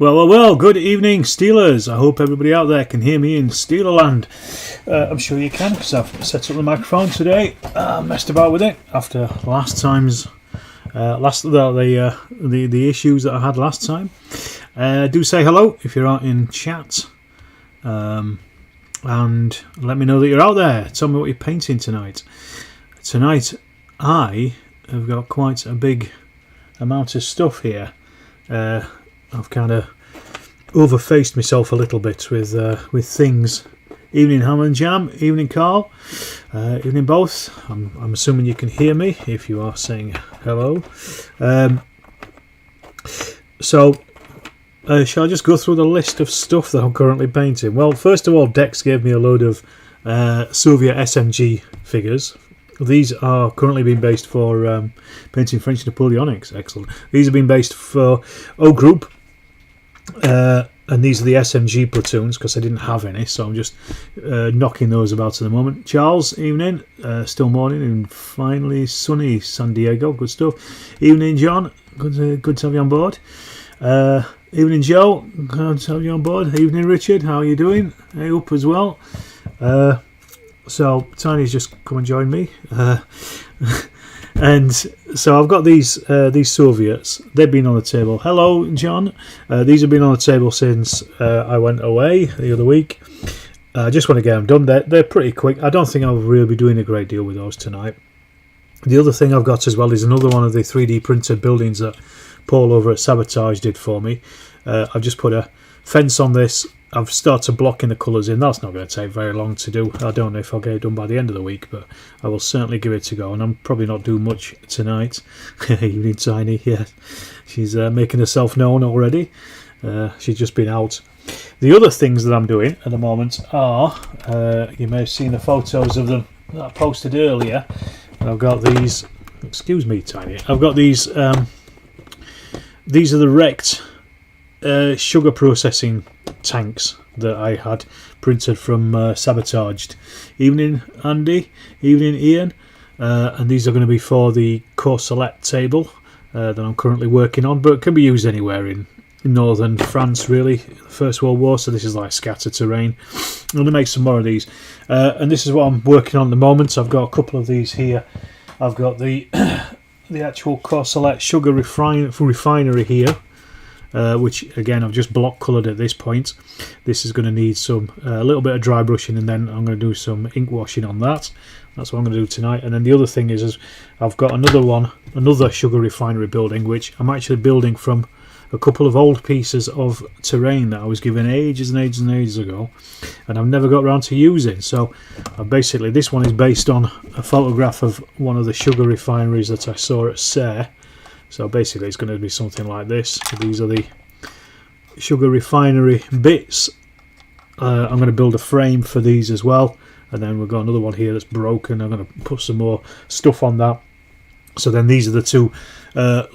Well, good evening, Steelers. I hope everybody out there can hear me in Steelerland. I'm sure you can, because I've set up the microphone today. Messed about with it after last time's the issues that I had last time. Do say hello if you're out in chat, and let me know that you're out there. Tell me what you're painting tonight. Tonight, I have got quite a big amount of stuff here. I've kind of overfaced myself a little bit with things. Evening Ham and Jam, evening Carl, evening both. I'm assuming you can hear me if you are saying hello. Shall I just go through the list of stuff that I'm currently painting? Well, first of all, Dex gave me a load of Soviet SMG figures. These are currently being based for painting French Napoleonics. Excellent. These have been based for O Group. And these are the SMG platoons because I didn't have any, so I'm just knocking those about at the moment. Charles, evening, still morning and finally sunny San Diego, good stuff. Evening John, good to have you on board. Evening Joe, good to have you on board. Evening Richard, how are you doing? Hey up as well. So Tiny's just come and joined me. And so I've got these Soviets. They've been on the table. Hello, John. These have been on the table since I went away the other week. I just want to get them done. They're pretty quick. I don't think I'll really be doing a great deal with those tonight. The other thing I've got as well is another one of the 3D printed buildings that Paul over at Sabotage did for me. I've just put a fence on this. I've started blocking the colours in. That's not going to take very long to do. I don't know if I'll get it done by the end of the week, but I will certainly give it a go. And I'm probably not doing much tonight. Evening Tiny, yeah. She's making herself known already. She's just been out. The other things that I'm doing at the moment are, you may have seen the photos of them that I posted earlier. I've got these, excuse me Tiny, I've got these are the wrecked sugar processing tanks that I had printed from Sabotaged. Evening Andy, evening Ian, and these are going to be for the Courcelette table that I'm currently working on, but it can be used anywhere in northern France really, First World War, so this is like scatter terrain. I'm going to make some more of these, and this is what I'm working on at the moment. I've got a couple of these here. I've got the actual Courcelette sugar refinery here, which again I've just block coloured at this point. This is going to need some a little bit of dry brushing, and then I'm going to do some ink washing on that. That's what I'm going to do tonight. And then the other thing is I've got another sugar refinery building, which I'm actually building from a couple of old pieces of terrain that I was given ages and ages and ages ago, and I've never got around to using. So basically this one is based on a photograph of one of the sugar refineries that I saw at Serre. So basically it's going to be something like this. These are the sugar refinery bits. I'm going to build a frame for these as well, and then we've got another one here that's broken. I'm going to put some more stuff on that. So then these are the two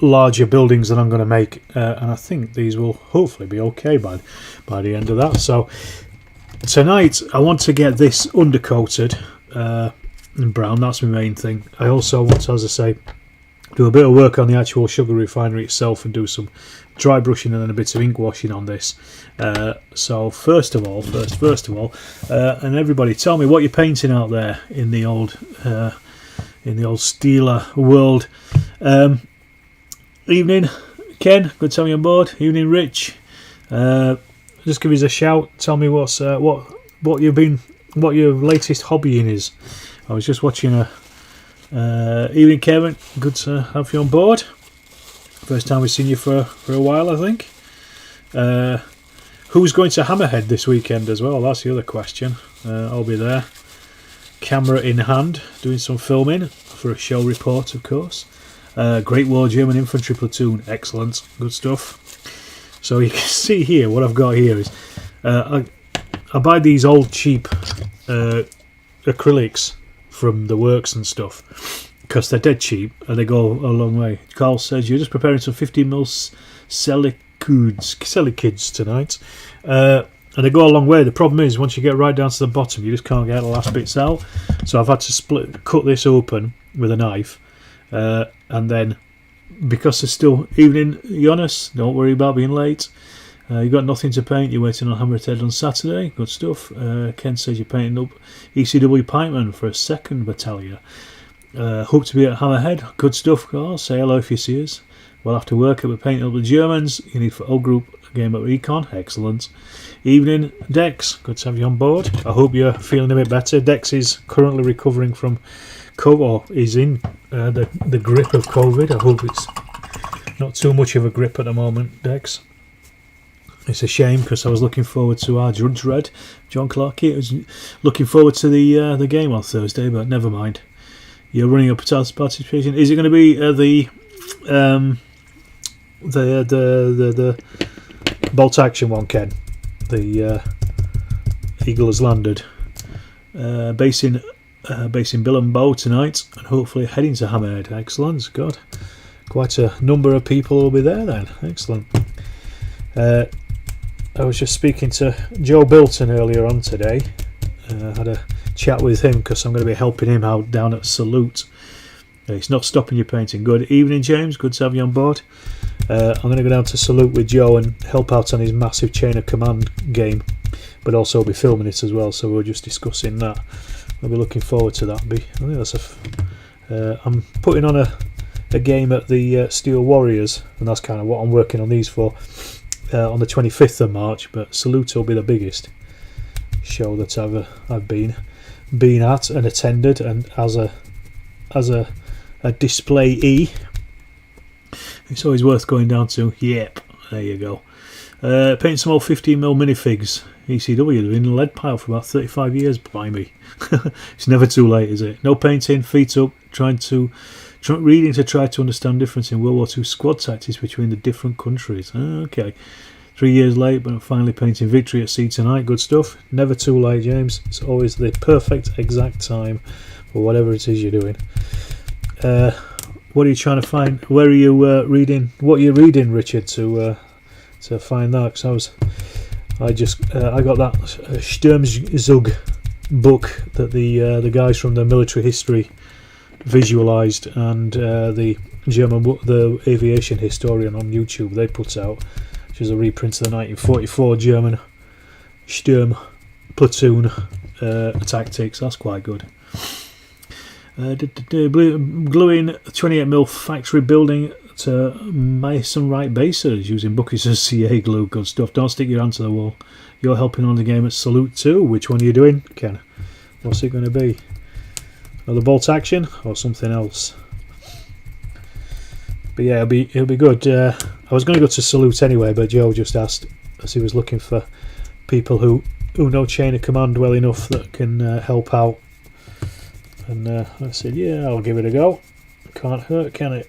larger buildings that I'm going to make, and I think these will hopefully be okay by the end of that. So tonight I want to get this undercoated in brown. That's my main thing. I also want to, as I say, do a bit of work on the actual sugar refinery itself and do some dry brushing and then a bit of ink washing on this. So first of all, and everybody, tell me what you're painting out there in the old Steeler world. Evening Ken, good to have you on board. Evening Rich. Just give us a shout. Tell me what your latest hobbying is. I was just watching evening Kevin, good to have you on board. First time we've seen you for a while, I think. Who's going to Hammerhead this weekend as well? That's the other question. I'll be there, camera in hand, doing some filming for a show report, of course. Great War German Infantry Platoon, excellent, good stuff. So you can see here, what I've got here is I buy these old cheap acrylics from the works and stuff because they're dead cheap and they go a long way. Carl says you're just preparing some 15mm Selikids tonight, and they go a long way. The problem is once you get right down to the bottom you just can't get the last bits out, so I've had to cut this open with a knife, and then because there's still evening Jonas, don't worry about being late, You got nothing to paint, you're waiting on Hammerhead on Saturday. Good stuff. Ken says you're painting up ECW Pikeman for a 2nd Battalion. Hope to be at Hammerhead. Good stuff, Carl. Say hello if you see us. Well, after work, we're painting up the Germans. You need for O Group a game at Recon. Excellent. Evening, Dex. Good to have you on board. I hope you're feeling a bit better. Dex is currently recovering from COVID, or is in the grip of COVID. I hope it's not too much of a grip at the moment, Dex. It's a shame because I was looking forward to our Judge Red, John Clarkey. I was looking forward to the game on Thursday, but never mind. You're running a participation. Is it going to be the bolt action one, Ken? The Eagle has landed. Base in Bill and Bow tonight, and hopefully heading to Hammerhead. Excellent. Good. Quite a number of people will be there then. Excellent. I was just speaking to Joe Bilton earlier on today. Had a chat with him because I'm going to be helping him out down at Salute. It's not stopping you painting. Good evening, James. Good to have you on board. I'm going to go down to Salute with Joe and help out on his massive Chain of Command game, but also be filming it as well. So we're just discussing that. I'll be looking forward to that. I think that's I'm putting on a game at the Steel Warriors, and that's kind of what I'm working on these for. On the 25th of March, but Salute will be the biggest show that I've been at and attended, and as a displayee, it's always worth going down to. Yep, there you go. Painting some old 15mm minifigs. ECW have been in the lead pile for about 35 years by me. It's never too late, is it? No painting, feet up, reading to try to understand difference in World War II squad tactics between the different countries. Okay. 3 years late, but I'm finally painting Victory at Sea tonight. Good stuff. Never too late, James. It's always the perfect exact time for whatever it is you're doing. What are you trying to find? Where are you reading? What are you reading, Richard, to find that? Because I got that Sturmzug book that the guys from the military history visualised, and the aviation historian on YouTube, they put out, which is a reprint of the 1944 German Sturm platoon tactics. That's quite good. Gluing 28mm factory building to masonite bases using buckets of CA glue. Good stuff. Don't stick your hand to the wall. You're helping on the game at Salute too. Which one are you doing, Ken? What's it going to be? Another bolt action or something else? But yeah, it'll be good. I was going to go to Salute anyway, but Joe just asked, as he was looking for people who know Chain of Command well enough that can help out, and I said, yeah, I'll give it a go. Can't hurt, can it?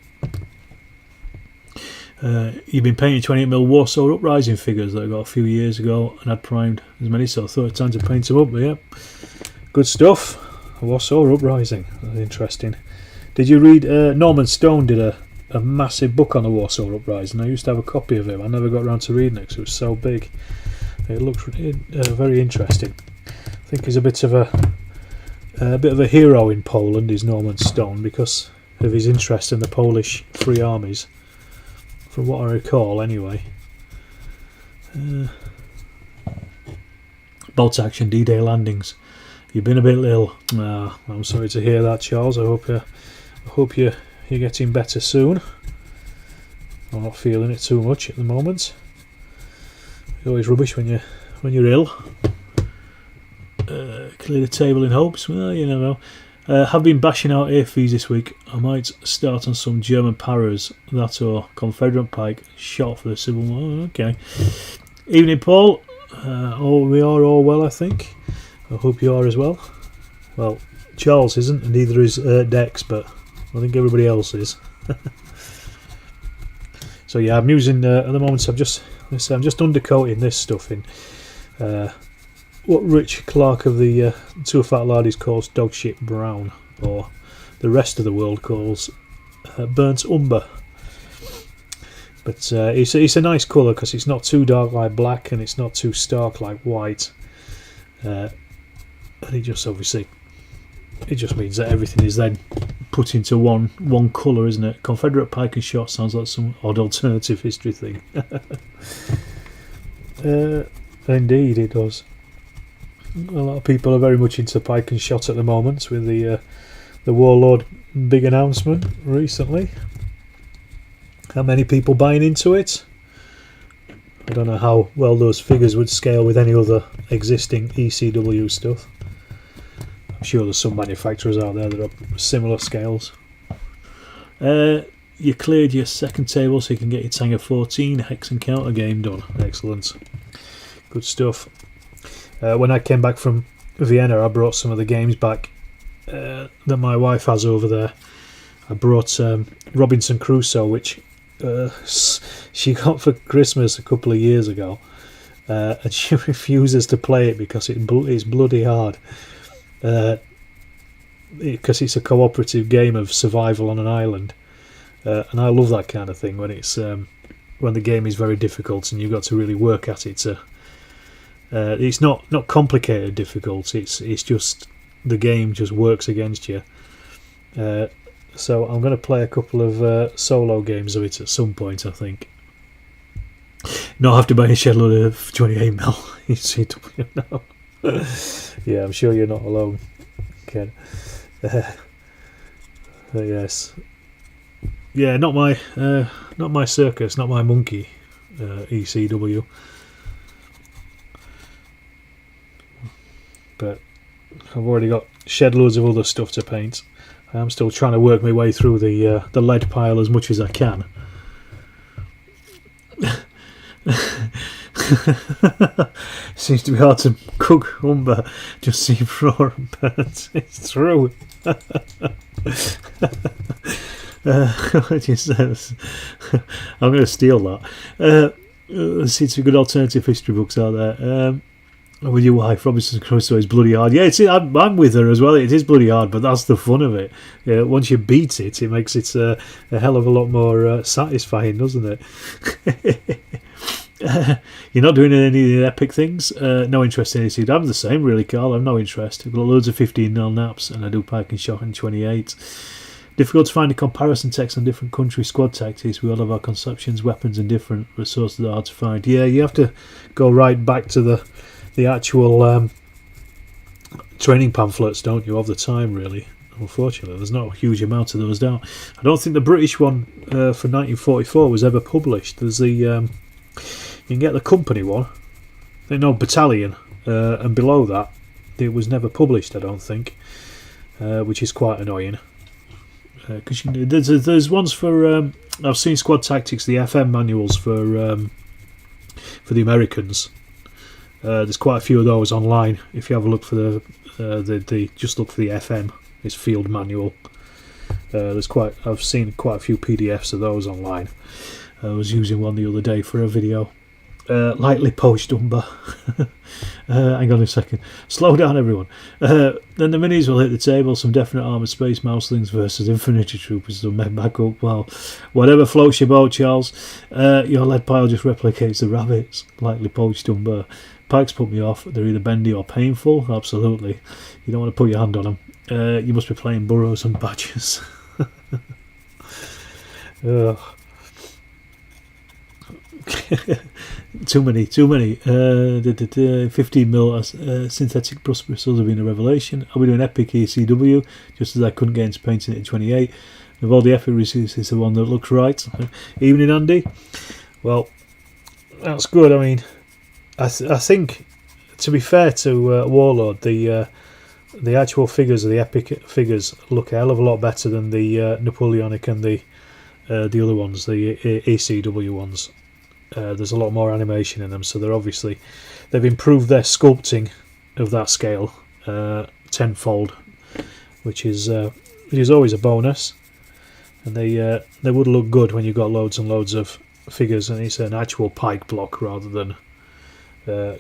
You've been painting 28mm Warsaw Uprising figures that I got a few years ago, and I'd primed as many, so I thought it time to paint them up. But yeah, good stuff. Warsaw Uprising, that's interesting. Did you read Norman Stone did a massive book on the Warsaw Uprising? I used to have a copy of it. I never got around to reading it because it was so big. It looked very interesting. I think he's a bit of a hero in Poland, is Norman Stone, because of his interest in the Polish Free Armies, from what I recall anyway. Bolt action, D-Day landings. You've been a bit ill. I'm sorry to hear that, Charles. I hope you're getting better soon. I'm not feeling it too much at the moment. It's always rubbish when you're ill. Clear the table in hopes. Well, you never know. Have been bashing out AFVs this week. I might start on some German paras, that or Confederate pike, shot for the Civil War. Okay. Evening, Paul. We are all well, I think. I hope you are as well. Well, Charles isn't, and neither is Dex, but I think everybody else is. So yeah, I'm using at the moment. I'm just undercoating this stuff in what Rich Clark of the Two Fat Laddies calls dog shit brown, or the rest of the world calls burnt umber. But it's a nice colour because it's not too dark like black, and it's not too stark like white. And it just means that everything is then put into one colour, isn't it? Confederate pike and shot sounds like some odd alternative history thing. Indeed, it does. A lot of people are very much into pike and shot at the moment with the Warlord big announcement recently. How many people buying into it? I don't know how well those figures would scale with any other existing ECW stuff. I'm sure there's some manufacturers out there that are similar scales. You cleared your second table so you can get your Tanger 14 Hex and Counter game done. Excellent. Good stuff. When I came back from Vienna, I brought some of the games back that my wife has over there. I brought Robinson Crusoe, which she got for Christmas a couple of years ago, and she refuses to play it because it's bloody hard. Because it's a cooperative game of survival on an island, and I love that kind of thing when it's when the game is very difficult and you've got to really work at it. It's not complicated difficult. It's just the game just works against you. So I'm going to play a couple of solo games of it at some point, I think. Not have to buy a shed load of 28mm ECW now. Yeah, I'm sure you're not alone, Ken. Yes. Yeah, not my circus, not my monkey ECW. But I've already got shed loads of other stuff to paint. I'm still trying to work my way through the lead pile as much as I can. Seems to be hard to cook umber, just see raw and burnt. It's true. I'm going to steal that. There seems to be good alternative history books out there. With your wife, Robinson Crusoe is bloody hard. Yeah, I'm with her as well. It is bloody hard, but that's the fun of it. Once you beat it, it makes it a hell of a lot more satisfying, doesn't it? You're not doing any of the epic things? No interest in it. I'm the same, really, Carl. I've no interest. I've got loads of 15mm naps, and I do pike and shot in 28. Difficult to find a comparison text on different country squad tactics. We all have our conceptions, weapons, and different resources that are hard to find. Yeah, you have to go right back to the actual training pamphlets, don't you, of the time, really. Unfortunately, there's not a huge amount of those down. I don't think the British one for 1944 was ever published. There's the you can get the company one, battalion, and below that it was never published, I don't think, which is quite annoying. Because there's ones for I've seen Squad Tactics, the FM manuals for the Americans. There's quite a few of those online. If you have a look for the just look for the FM, it's field manual. I've seen quite a few PDFs of those online. I was using one the other day for a video. Lightly poached umber. Hang on a second. Slow down, everyone. Then the minis will hit the table. Some definite armoured space mouselings versus infantry troopers will make back up. Well, whatever floats your boat, Charles. Your lead pile just replicates the rabbits. Lightly poached umber. Pikes put me off. They're either bendy or painful. Absolutely. You don't want to put your hand on them. You must be playing burrows and badgers. Too many. 15mm synthetic bristles have been a revelation. I'll be doing epic ECW, just as I couldn't get into painting it in 28. Of all the epic releases, it's the one that looks right. Evening, Andy. Well, that's good. I mean, I think, to be fair to Warlord, the actual figures of the epic figures look a hell of a lot better than the Napoleonic and the other ones, the ECW ones. There's a lot more animation in them, so they've improved their sculpting of that scale tenfold, which is always a bonus. And they would look good when you've got loads and loads of figures, and it's an actual pike block rather than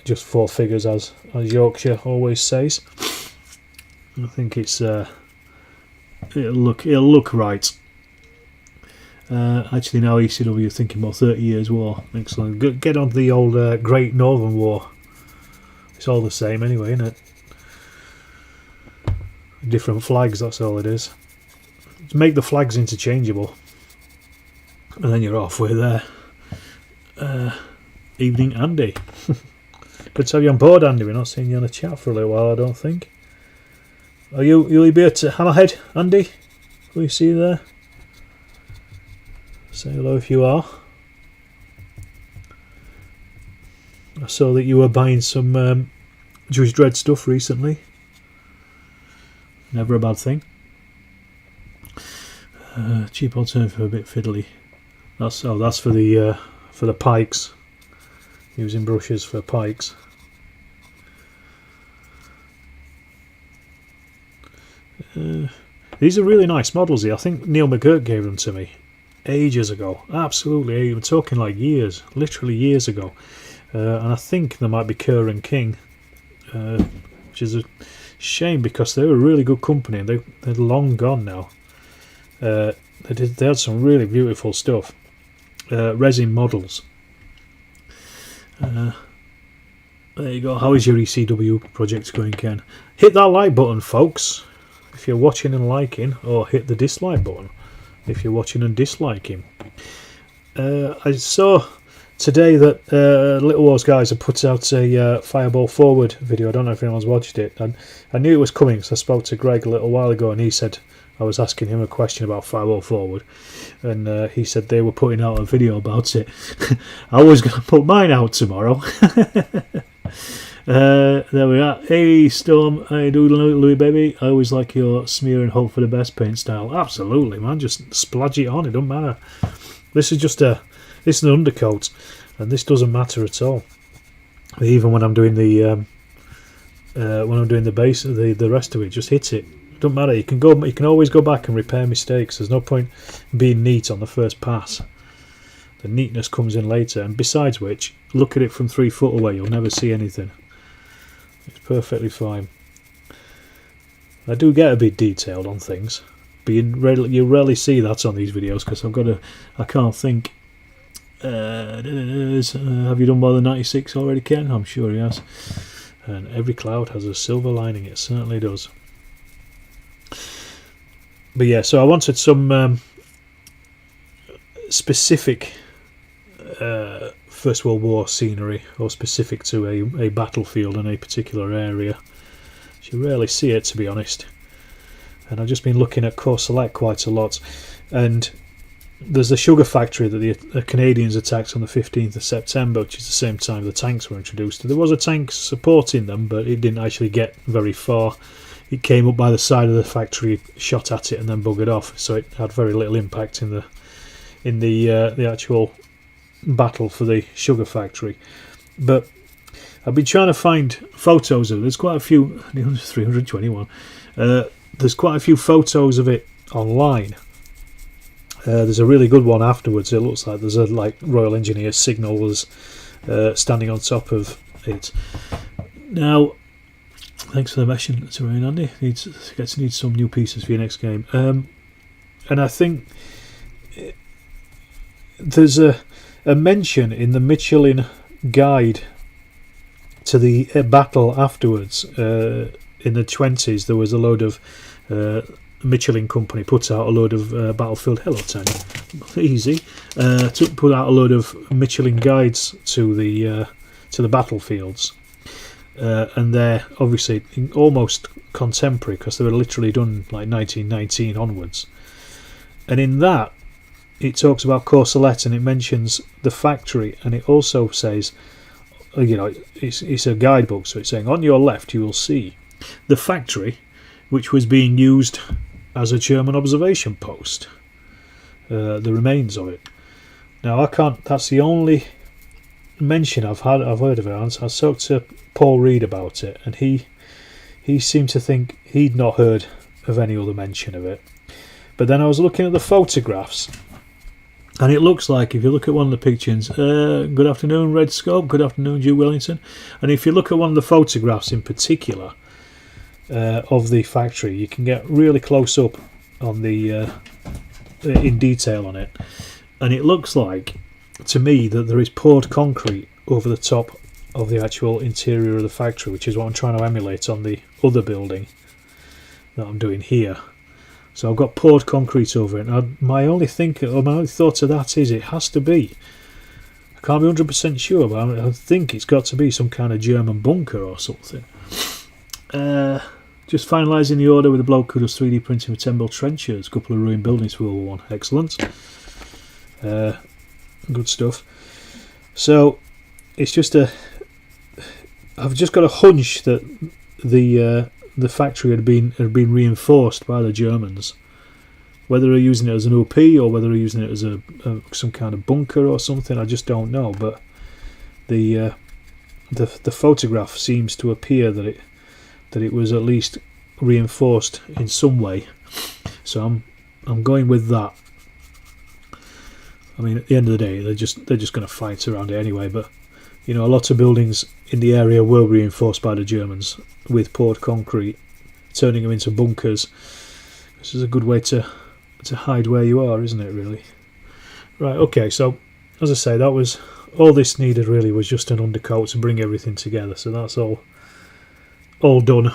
just 4 figures, as Yorkshire always says. I think it'll look right. Actually, now ECW is thinking about 30 Years' War. Excellent. Get on the old Great Northern War. It's all the same anyway, isn't it? Different flags, that's all it is. Make the flags interchangeable, and then you're halfway there. Evening, Andy. Good to have you on board, Andy. We're not seeing you on the chat for a little while, I don't think. Are you'll be at Hammerhead, Andy? Will you see you there? Say hello if you are. I saw that you were buying some Judge Dredd stuff recently. Never a bad thing. Cheap alternative, a bit fiddly. That's for the pikes. Using brushes for pikes. These are really nice models here. I think Neil McGurk gave them to me ages ago. Absolutely, I'm talking like years, literally years ago. And I think they might be Kerr and King, which is a shame because they were a really good company and they're long gone now. They had some really beautiful stuff. Resin models. There you go. How is your ECW project going, Ken? Hit that like button, folks, if you're watching and liking, or hit the dislike button if you're watching and disliking. I saw today that Little Wars guys have put out a Fireball Forward video. I don't know if anyone's watched it. And I knew it was coming, so I spoke to Greg a little while ago, and he said I was asking him a question about Fireball Forward, and he said they were putting out a video about it. I was going to put mine out tomorrow. There we are. Hey Storm, how you doing, Louis baby? I always like your smear and hope for the best paint style. Absolutely, man. Just splodge it on. It don't matter. This is an undercoat, and this doesn't matter at all. Even when I'm doing the base, the rest of it, just hit it. Don't matter. You can always go back and repair mistakes. There's no point being neat on the first pass. The neatness comes in later, and besides which, look at it from 3 foot away. You'll never see anything. It's perfectly fine. I do get a bit detailed on things, but you rarely see that on these videos because I can't think. Have you done more than 96 already, Ken? I'm sure he has. And every cloud has a silver lining. It certainly does. But yeah, so I wanted some specific First World War scenery, or specific to a battlefield in a particular area. You rarely see it, to be honest. And I've just been looking at Core Select quite a lot. And there's the sugar factory that the Canadians attacked on the 15th of September, which is the same time the tanks were introduced. There was a tank supporting them, but it didn't actually get very far. It came up by the side of the factory, shot at it, and then buggered off. So it had very little impact in the actual battle for the sugar factory. But I've been trying to find photos of it. There's quite a few. 321. There's quite a few photos of it online. There's a really good one afterwards. It looks like there's a Royal Engineer signals standing on top of it. Now, thanks for the mention, Terrain Andy. Needs some new pieces for your next game. And I think there's a mention in the Michelin guide to the battle afterwards. In the 20s, there was a load of Michelin company put out a load of battlefield. Hello, Tanya. Easy. Put out a load of Michelin guides to the battlefields. And they're obviously almost contemporary because they were literally done like 1919 onwards. And in that, it talks about Courcelette and it mentions the factory, and it also says, it's a guidebook, so it's saying on your left you will see the factory, which was being used as a German observation post. The remains of it. Now that's the only mention I've heard of it. I spoke to Paul Reed about it, and he seemed to think he'd not heard of any other mention of it. But then I was looking at the photographs, and it looks like, if you look at one of the pictures, good afternoon Red Scope, good afternoon Hugh Wellington, and if you look at one of the photographs in particular of the factory, you can get really close up on the in detail on it, and it looks like to me that there is poured concrete over the top of the actual interior of the factory, which is what I'm trying to emulate on the other building that I'm doing here. So I've got poured concrete over it. Now, my only thought of that is it has to be, can't be 100% sure, but I think it's got to be some kind of German bunker or something. Just finalising the order with a bloke who does 3D printing with 10 trenchers, a couple of ruined buildings for World War I. Excellent. Good stuff. So it's just I've just got a hunch that the factory had been reinforced by the Germans. Whether they're using it as an OP or whether they're using it as some kind of bunker or something, I just don't know. But the photograph seems to appear that it was at least reinforced in some way. So I'm going with that. I mean, at the end of the day, they're just going to fight around it anyway. But a lot of buildings in the area were reinforced by the Germans with poured concrete, turning them into bunkers. This is a good way to hide where you are, isn't it, really? Right, okay, so as I say, that was all this needed really, was just an undercoat to bring everything together. So that's all done,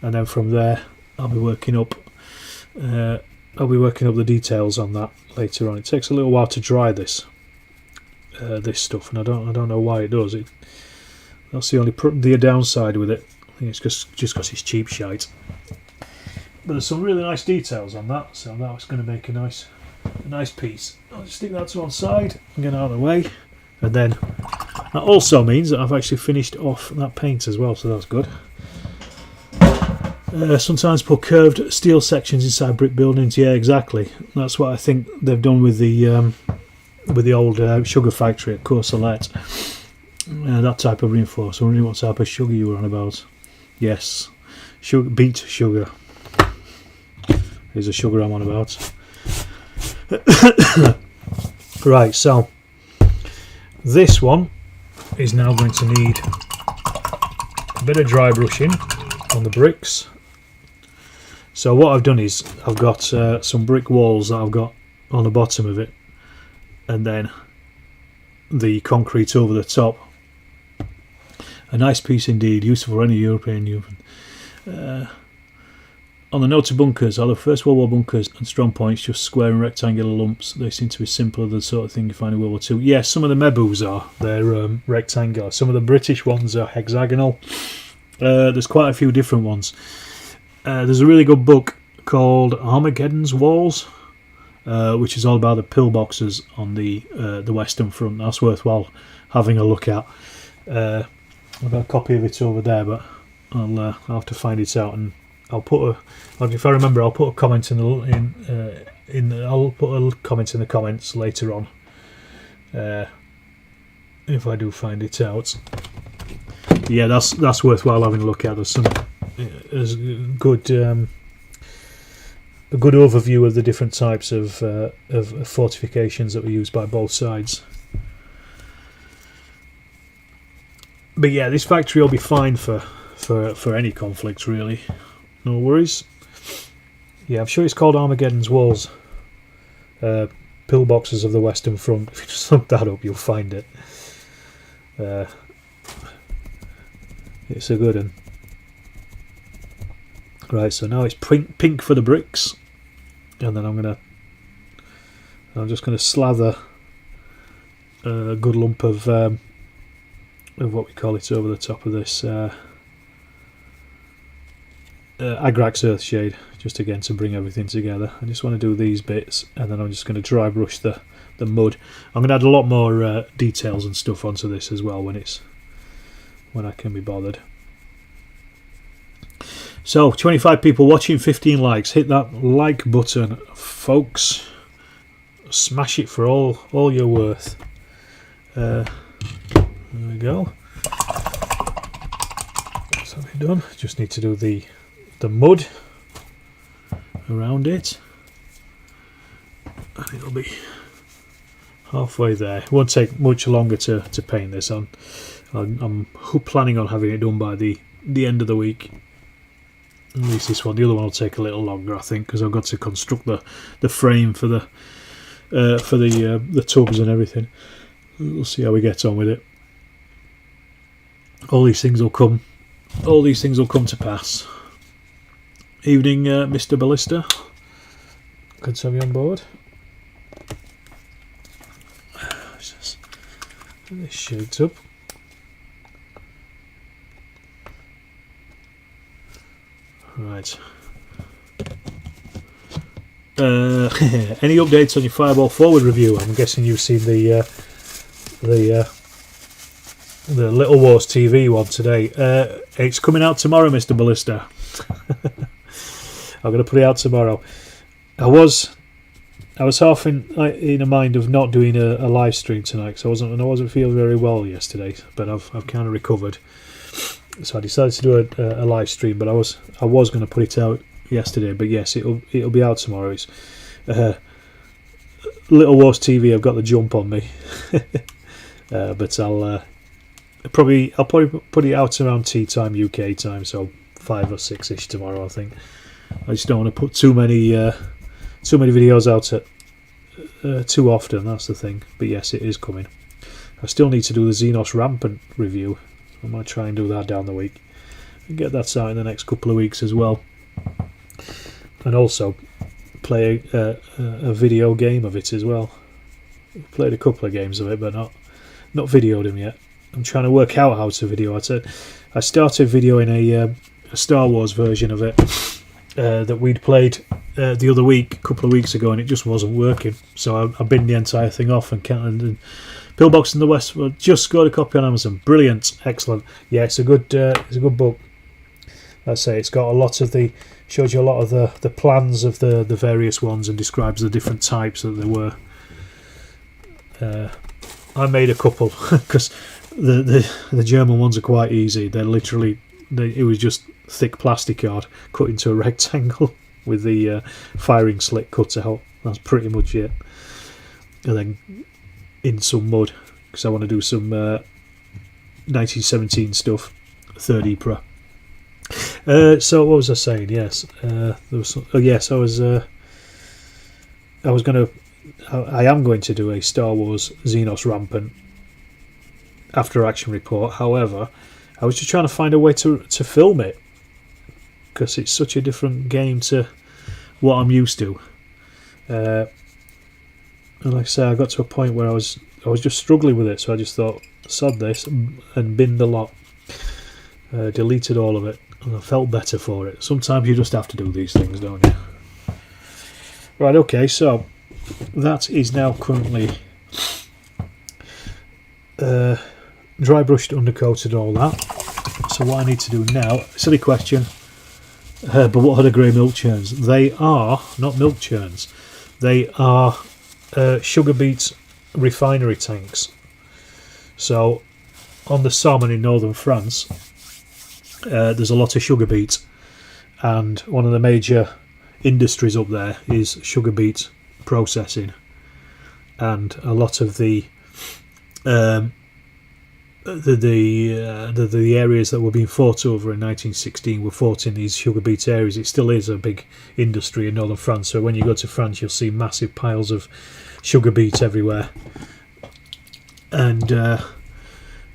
and then from there I'll be working up the details on that later on. It takes a little while to dry this stuff, and I don't know why it does. That's the only downside with it. I think it's just because it's cheap shite. But there's some really nice details on that, so that's going to make a nice piece. I'll just stick that to one side and get out of the way, and then that also means that I've actually finished off that paint as well, so that's good. Sometimes put curved steel sections inside brick buildings. Yeah, exactly. That's what I think they've done with the old sugar factory at Courcelette. That type of reinforcement. I wondering what type of sugar you were on about. Yes, beet sugar. Here's the sugar I'm on about. Right, so this one is now going to need a bit of dry brushing on the bricks. So what I've done is I've got some brick walls that I've got on the bottom of it, and then the concrete over the top. A nice piece indeed, useful for any European human. On the note of bunkers, are the First World War bunkers and strong points just square and rectangular lumps? They seem to be simpler than the sort of thing you find in World War II. Yes, some of the Mebus are. They're rectangular. Some of the British ones are hexagonal. There's quite a few different ones. There's a really good book called Armageddon's Walls, which is all about the pillboxes on the Western Front. That's worthwhile having a look at. I've got a copy of it over there, but I'll have to find it out, and I'll put if I remember, I'll put a comment I'll put a comment in the comments later on, if I do find it out. Yeah, that's worthwhile having a look at. There's a good overview of the different types of fortifications that were used by both sides. But yeah, this factory will be fine for any conflict, really. No worries. Yeah, I'm sure it's called Armageddon's Walls. Pillboxes of the Western Front. If you just look that up, you'll find it. It's a good one. Right, so now it's pink for the bricks, and then I'm just gonna slather a good lump of what we call it over the top of this Agrax Earthshade, just again to bring everything together. I just want to do these bits, and then I'm just going to dry brush the mud. I'm going to add a lot more details and stuff onto this as well when I can be bothered. So 25 people watching, 15 likes. Hit that like button, folks. Smash it for all you're worth. There we go. That's how we're done. Just need to do the mud around it, and it'll be halfway there. It won't take much longer to paint this on. I'm planning on having it done by the end of the week. At least this one. The other one will take a little longer, I think, because I've got to construct the frame for the tubs and everything. We'll see how we get on with it. All these things will come to pass. Evening, Mr. Ballista. Good to have you on board. Just Get this shaped up. Right. Any updates on your Fireball Forward review? I'm guessing you've seen the Little Wars TV one today. It's coming out tomorrow, Mr. Ballista. I'm going to put it out tomorrow. I was half in a mind of not doing a live stream tonight because I wasn't feeling very well yesterday, but I've kind of recovered. So I decided to do a live stream, but I was going to put it out yesterday. But yes, it'll be out tomorrow. It's Little Wars TV. I've got the jump on me, but I'll probably put it out around tea time UK time, so 5 or 6ish tomorrow. I think I just don't want to put too many videos out at too often. That's the thing. But yes, it is coming. I still need to do the Xenos Rampant review. I might try and do that down the week and get that out in the next couple of weeks as well. And also play a video game of it as well. I've played a couple of games of it, but not videoed them yet. I'm trying to work out how to video it. I started videoing a Star Wars version of it that we'd played the other week, a couple of weeks ago, and it just wasn't working. So I binned the entire thing off and Pillbox in the West just scored a copy on Amazon. Brilliant, excellent. Yeah, it's a good book. I say it's got shows you a lot of the plans of the various ones and describes the different types that there were. I made a couple because the German ones are quite easy. They're literally it was just thick plastic card cut into a rectangle with the firing slit cut out. That's pretty much it. And then in some mud because I want to do some 1917 stuff, 3D Pro. So what was I saying? Yes, there was. Yes, I am going to do a Star Wars Xenos Rampant after action report. However, I was just trying to find a way to film it because it's such a different game to what I'm used to. And like I say, I got to a point where I was just struggling with it, so I just thought, sod this, and binned the lot. Deleted all of it, and I felt better for it. Sometimes you just have to do these things, don't you? Right, okay, so that is now currently dry brushed, undercoated, and all that. So what I need to do now, silly question, but what are the grey milk churns? They are not milk churns. They are sugar beet refinery tanks. So on the Somme in northern France, there's a lot of sugar beet, and one of the major industries up there is sugar beet processing, and a lot of the areas that were being fought over in 1916 were fought in these sugar beet areas. It still is a big industry in northern France, so when you go to France you'll see massive piles of sugar beet everywhere, and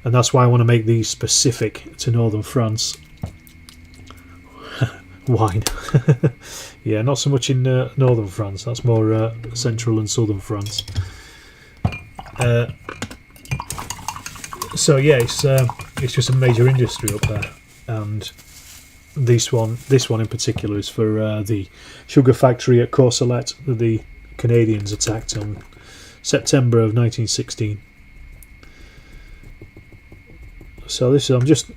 that's why I want to make these specific to northern France. Wine. Yeah, not so much in northern France, that's more central and southern France. So yeah, it's just a major industry up there, and this one in particular is for the sugar factory at Courcelette that the Canadians attacked on September of 1916. So I'm just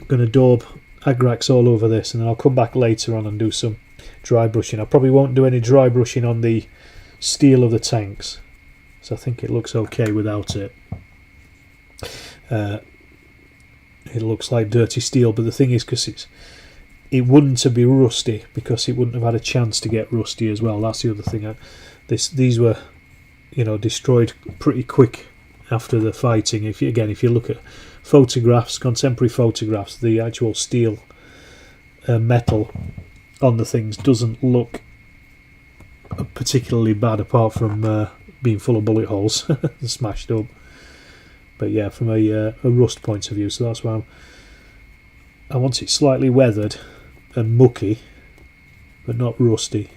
going to daub Agrax all over this, and then I'll come back later on and do some dry brushing. I probably won't do any dry brushing on the steel of the tanks, so I think it looks okay without it. It looks like dirty steel, but the thing is, because it wouldn't be rusty, because it wouldn't have had a chance to get rusty as well. That's the other thing. These were, destroyed pretty quick after the fighting. If you look at photographs, contemporary photographs, the actual steel metal on the things doesn't look particularly bad, apart from being full of bullet holes and smashed up. But yeah, from a rust point of view, so that's why I want it slightly weathered and mucky, but not rusty,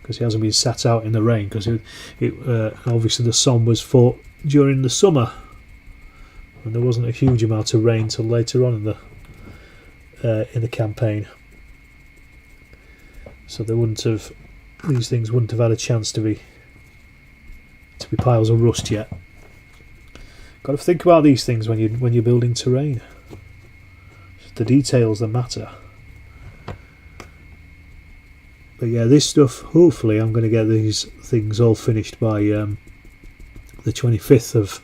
because it hasn't been sat out in the rain. Because it obviously the Somme was fought during the summer, and there wasn't a huge amount of rain till later on in the campaign. So these things wouldn't have had a chance to be piles of rust yet. Got to think about these things when you're building terrain. It's the details that matter. But yeah, this stuff, hopefully I'm going to get these things all finished by the 25th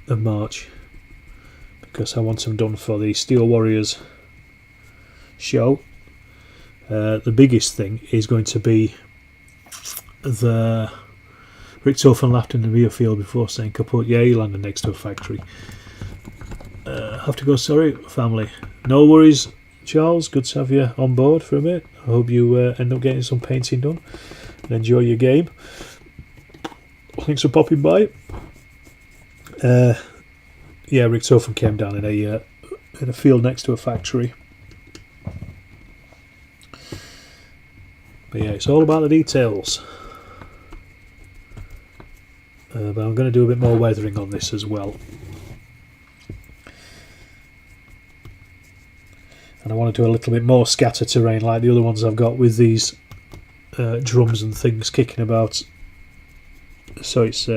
of March, because I want them done for the Steel Warriors show. The biggest thing is going to be the Richtofen laughed in the rear field before saying kaput. Yeah, he landed next to a factory. Have to go, sorry, family. No worries, Charles. Good to have you on board for a bit. I hope you end up getting some painting done and enjoy your game. Thanks for popping by. Yeah, Richtofen came down in a field next to a factory. But yeah, it's all about the details. But I'm going to do a bit more weathering on this as well. And I want to do a little bit more scatter terrain like the other ones I've got with these drums and things kicking about. So it's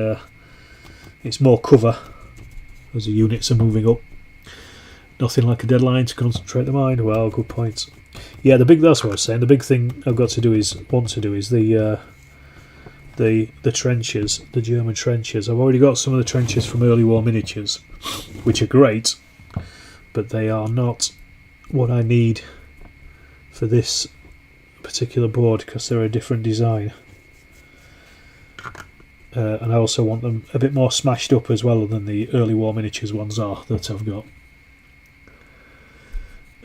more cover as the units are moving up. Nothing like a deadline to concentrate the mind. Well, good point. Yeah, that's what I was saying. The big thing I've got to do is the trenches, the German trenches. I've already got some of the trenches from early war miniatures, which are great, but they are not what I need for this particular board because they're a different design. And I also want them a bit more smashed up as well than the early war miniatures ones are that I've got.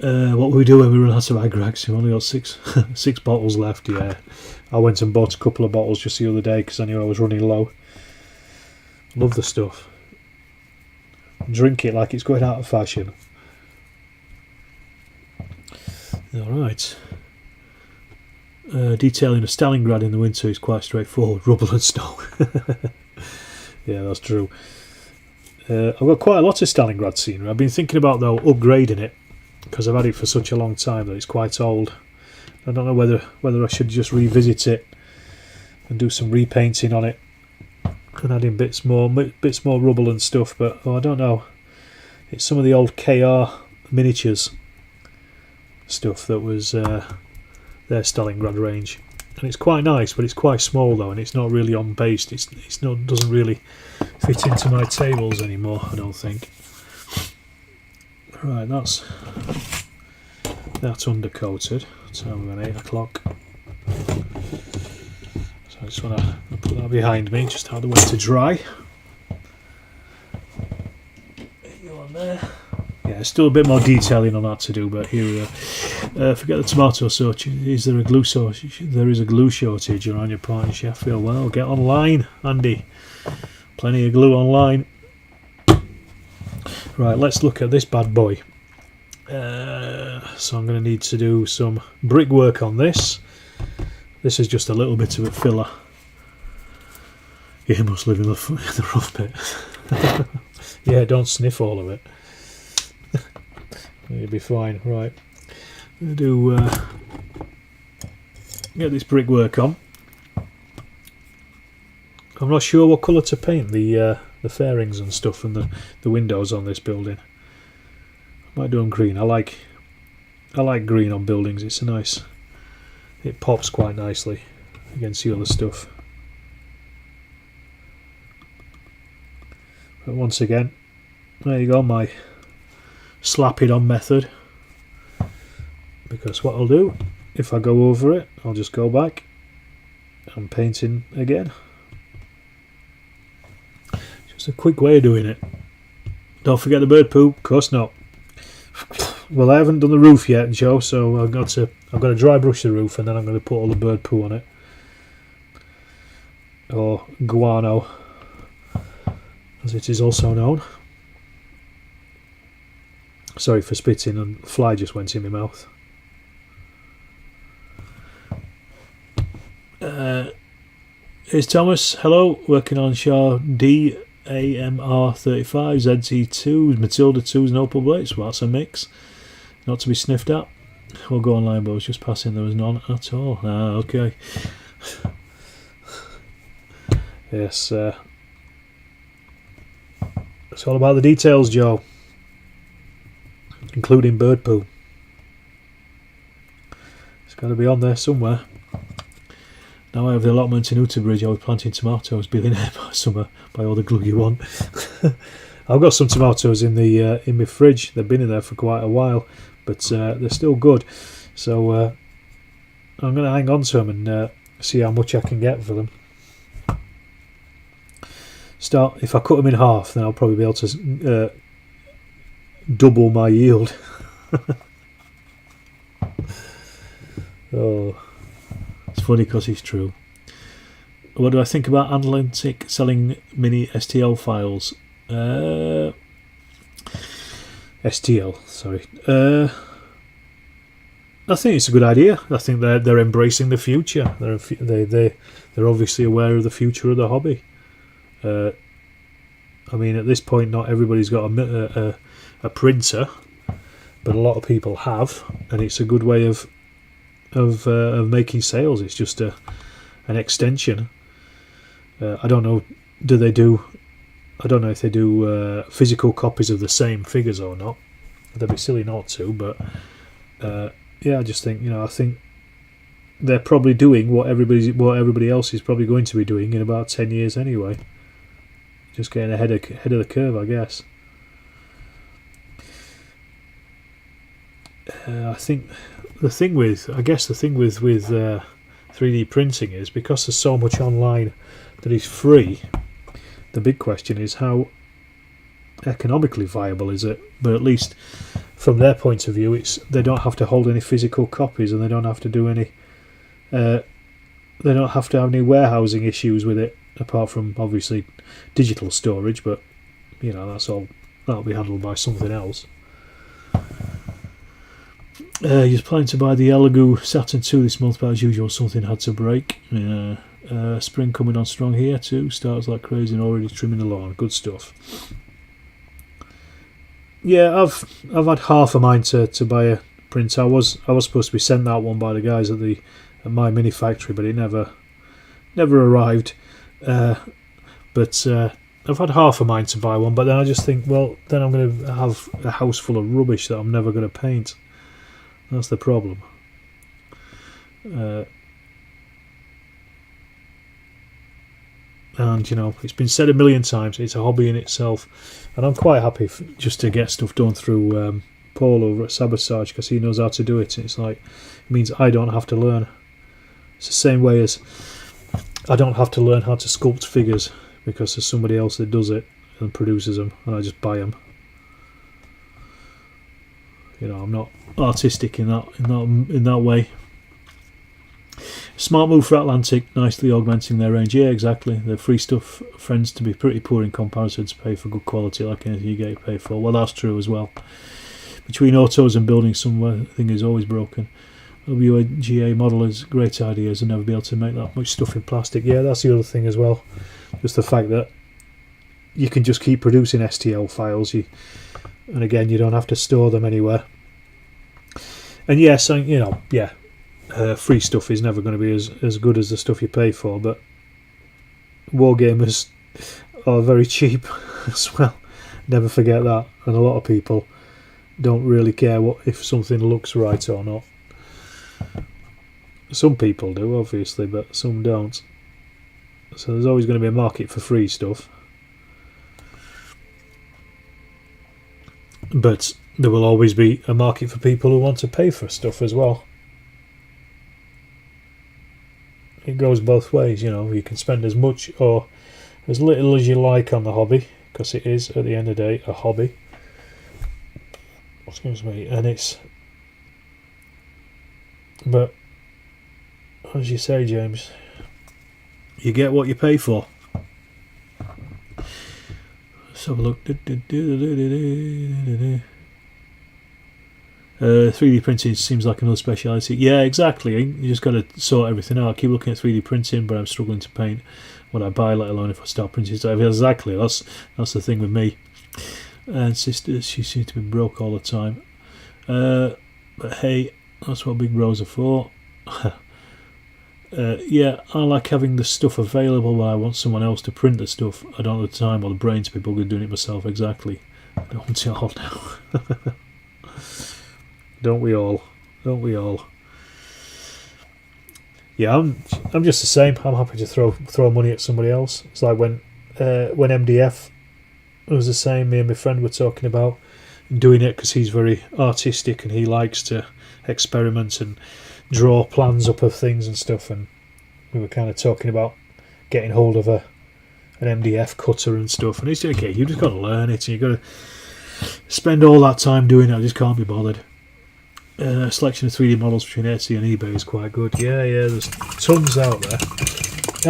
What will we do when we run out of agrax? We've only got six bottles left. Yeah, I went and bought a couple of bottles just the other day because I knew I was running low. Love the stuff. Drink it like it's going out of fashion. Alright. Detailing of Stalingrad in the winter is quite straightforward. Rubble and snow. Yeah, that's true. I've got quite a lot of Stalingrad scenery. I've been thinking about, though, upgrading it because I've had it for such a long time that it's quite old. I don't know whether I should just revisit it and do some repainting on it and add in bits more rubble and stuff, but I don't know. It's some of the old KR miniatures stuff that was their Stalingrad range, and it's quite nice, but it's quite small though, and it's not really on based. Doesn't really fit into my tables anymore, I don't think. Right, that's undercoated. It's over 8 o'clock. So I just want to put that behind me, just out of the way to dry. Go on there. Yeah, still a bit more detailing on that to do, but here we are. Forget the tomato sauce. Is there a glue shortage? There is a glue shortage around your part in Sheffield. Well, get online, Andy. Plenty of glue online. Right, let's look at this bad boy. So I'm going to need to do some brickwork on this. This is just a little bit of a filler. You must live in the rough bit. Yeah, don't sniff all of it. You'll be fine. Right, I'm going to get this brickwork on. I'm not sure what colour to paint the fairings and stuff and the windows on this building. I might do them green. I like green on buildings. It's a nice. It pops quite nicely against the other stuff. But once again, there you go, my slap it on method. Because what I'll do, if I go over it, I'll just go back and painting again. Just a quick way of doing it. Don't forget the bird poo, of course not. Well, I haven't done the roof yet, Joe, so I've got to dry brush the roof and then I'm going to put all the bird poo on it. Or guano, as it is also known. Sorry for spitting, and fly just went in my mouth. Here's Thomas. Hello, working on Shaw D AMR 35 ZT2 Matilda 2's no publics. Well, that's a mix, not to be sniffed at. We'll go online, but I was just passing. There was none at all. Okay. Yes. It's all about the details, Joe, including bird poo. It's got to be on there somewhere. Now I have the allotment in Uterbridge. I was planting tomatoes, billionaire by summer, by all the glue you want. I've got some tomatoes in my fridge. They've been in there for quite a while, but they're still good. So I'm going to hang on to them and see how much I can get for them. If I cut them in half, then I'll probably be able to double my yield. Oh, it's funny because it's true. What do I think about Atlantic selling mini STL files? STL, sorry. I think it's a good idea. I think they're embracing the future. They're obviously aware of the future of the hobby. I mean, at this point, not everybody's got a printer, but a lot of people have, and it's a good way of making sales. It's just an extension. I don't know. I don't know if they do physical copies of the same figures or not. They'd be silly not to, but yeah, I just think I think they're probably doing what everybody else is probably going to be doing in about 10 years anyway. Just getting ahead of the curve, I guess. I think the thing with 3D printing is because there's so much online that is free. The big question is how economically viable is it? But at least from their point of view, they don't have to hold any physical copies, and they don't have to do any. They don't have to have any warehousing issues with it, apart from obviously digital storage. But that's all. That'll be handled by something else. You're planning to buy the Elegoo Saturn 2 this month, but as usual, something had to break. Spring coming on strong here too. Starts like crazy and already trimming the lawn. Good stuff. Yeah, I've had half a mind to buy a printer. I was supposed to be sent that one by the guys at my mini factory, but it never arrived. But I've had half a mind to buy one, but then I just think, well, then I'm going to have a house full of rubbish that I'm never going to paint. That's the problem. And it's been said a million times, it's a hobby in itself, and I'm quite happy just to get stuff done through Paul over at Sabotage, because he knows how to do it. It's like, it means I don't have to learn. It's the same way as I don't have to learn how to sculpt figures, because there's somebody else that does it and produces them, and I just buy them. I'm not artistic in that way. Smart move for Atlantic, nicely augmenting their range. Yeah, exactly. The free stuff friends to be pretty poor in comparison to pay for good quality, like anything you get paid for. Well, that's true as well. Between autos and building something is always broken. WGA model is great ideas and never be able to make that much stuff in plastic. Yeah, that's the other thing as well. Just the fact that you can just keep producing STL files. And again, you don't have to store them anywhere. And yes, free stuff is never going to be as good as the stuff you pay for, but Wargamers are very cheap as well. Never forget that. And a lot of people don't really care if something looks right or not. Some people do, obviously, but some don't. So there's always going to be a market for free stuff. But there will always be a market for people who want to pay for stuff as well. It goes both ways, you can spend as much or as little as you like on the hobby, because it is, at the end of the day, a hobby. Excuse me. But as you say, James, you get what you pay for. Let's have a look. 3D printing seems like another speciality. Yeah, exactly. You just got to sort everything out. I keep looking at 3D printing, but I'm struggling to paint what I buy, let alone if I start printing stuff. Exactly. That's the thing with me. And sisters, she seems to be broke all the time. But hey, that's what big bros are for. Yeah, I like having the stuff available, but I want someone else to print the stuff. I don't have the time or the brain to be buggered doing it myself. Exactly. Don't we all now? Don't we all? Don't we all? Yeah, I'm just the same. I'm happy to throw money at somebody else. It's like when MDF was the same. Me and my friend were talking about doing it because he's very artistic and he likes to experiment and draw plans up of things and stuff. And we were kind of talking about getting hold of an MDF cutter and stuff. And he's like, okay, you just got to learn it and you got to spend all that time doing it. I just can't be bothered. A selection of 3D models between Etsy and eBay is quite good. Yeah, there's tons out there,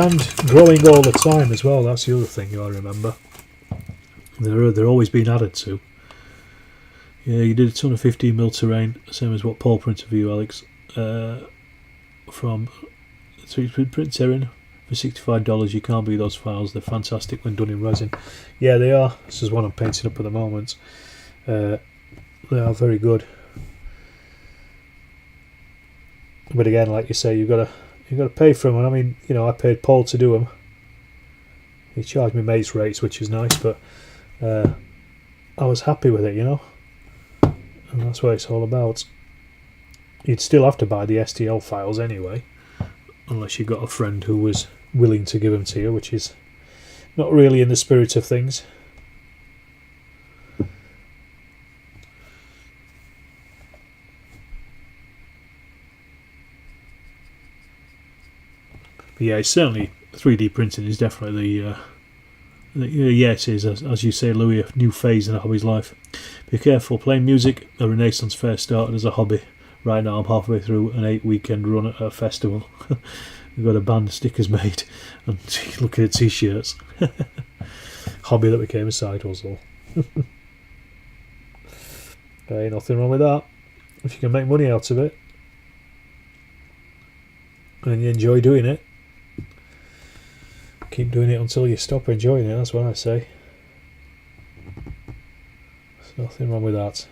and growing all the time as well. That's the other thing you got to remember. They're always being added to. Yeah, you did a ton of 15mm terrain, same as what Paul printed for you, Alex. From 3D Print Terrain for $65. You can't beat those files. They're fantastic when done in resin. Yeah, they are. This is one I'm painting up at the moment. They are very good. But again, like you say, you've got to pay for them. And I mean, I paid Paul to do them. He charged me mates rates, which is nice, but I was happy with it, and that's what it's all about. You'd still have to buy the STL files anyway, unless you got a friend who was willing to give them to you, which is not really in the spirit of things. But yeah, it's certainly 3D printing is definitely yeah, it is, as you say, Louis, a new phase in a hobby's life. Be careful, playing music, a Renaissance fair started as a hobby. Right now I'm halfway through an 8-weekend run at a festival. We've got a band of stickers made and looking at t-shirts. Hobby that became a side hustle. Hey, nothing wrong with that. If you can make money out of it and you enjoy doing it, keep doing it until you stop enjoying it. That's what I say. There's nothing wrong with that.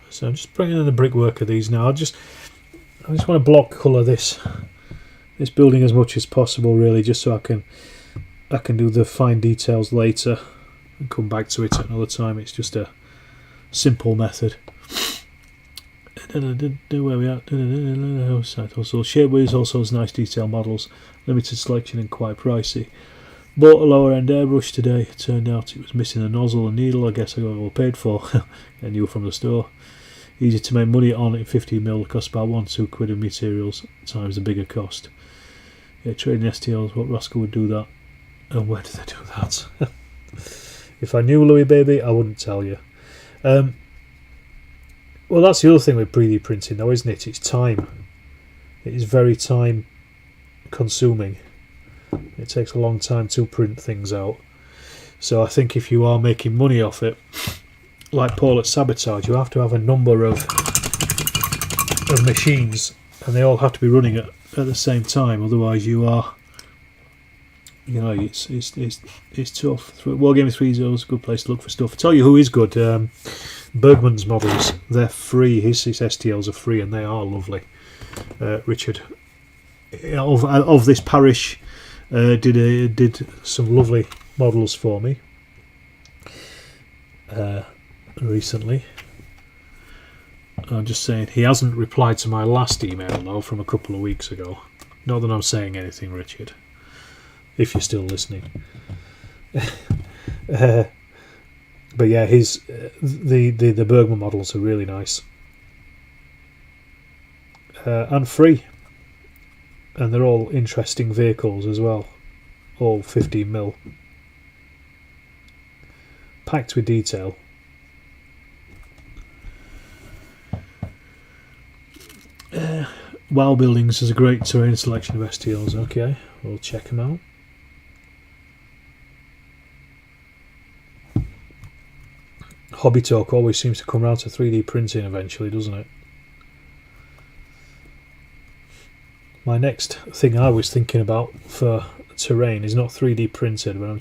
So I'm just bringing in the brickwork of these now. I just want to block colour this building as much as possible, really, just so I can do the fine details later and come back to it at another time. It's just a simple method. Where we at? So Shapeways also has nice detail models, limited selection and quite pricey. Bought a lower end airbrush today. It turned out it was missing a nozzle and needle. I guess I got it all paid for. I knew from the store. Easy to make money on it. 15mm costs about £1-2 in materials times the bigger cost. Yeah, trading STLs. What rascal would do that? And where did they do that? If I knew, Louis baby, I wouldn't tell you. Well, that's the other thing with 3D printing, though, isn't it? It's time. It is very time consuming. It takes a long time to print things out. So I think if you are making money off it, like Paul at Sabotage, you have to have a number of machines, and they all have to be running at the same time. Otherwise, you are, it's tough. Wargaming 3.0 is a good place to look for stuff. I'll tell you who is good. Bergman's models. They're free. His STLs are free, and they are lovely. Richard of this parish did some lovely models for me recently. I'm just saying, he hasn't replied to my last email though from a couple of weeks ago. Not that I'm saying anything, Richard, if you're still listening. But yeah, his the Bergman models are really nice and free. And they're all interesting vehicles as well. All 15mm. Packed with detail. Wow Buildings has a great terrain selection of STLs. Okay, we'll check them out. hobby talk always seems to come around to 3D printing eventually, doesn't it? My next thing I was thinking about for terrain is not 3D printed, but I'm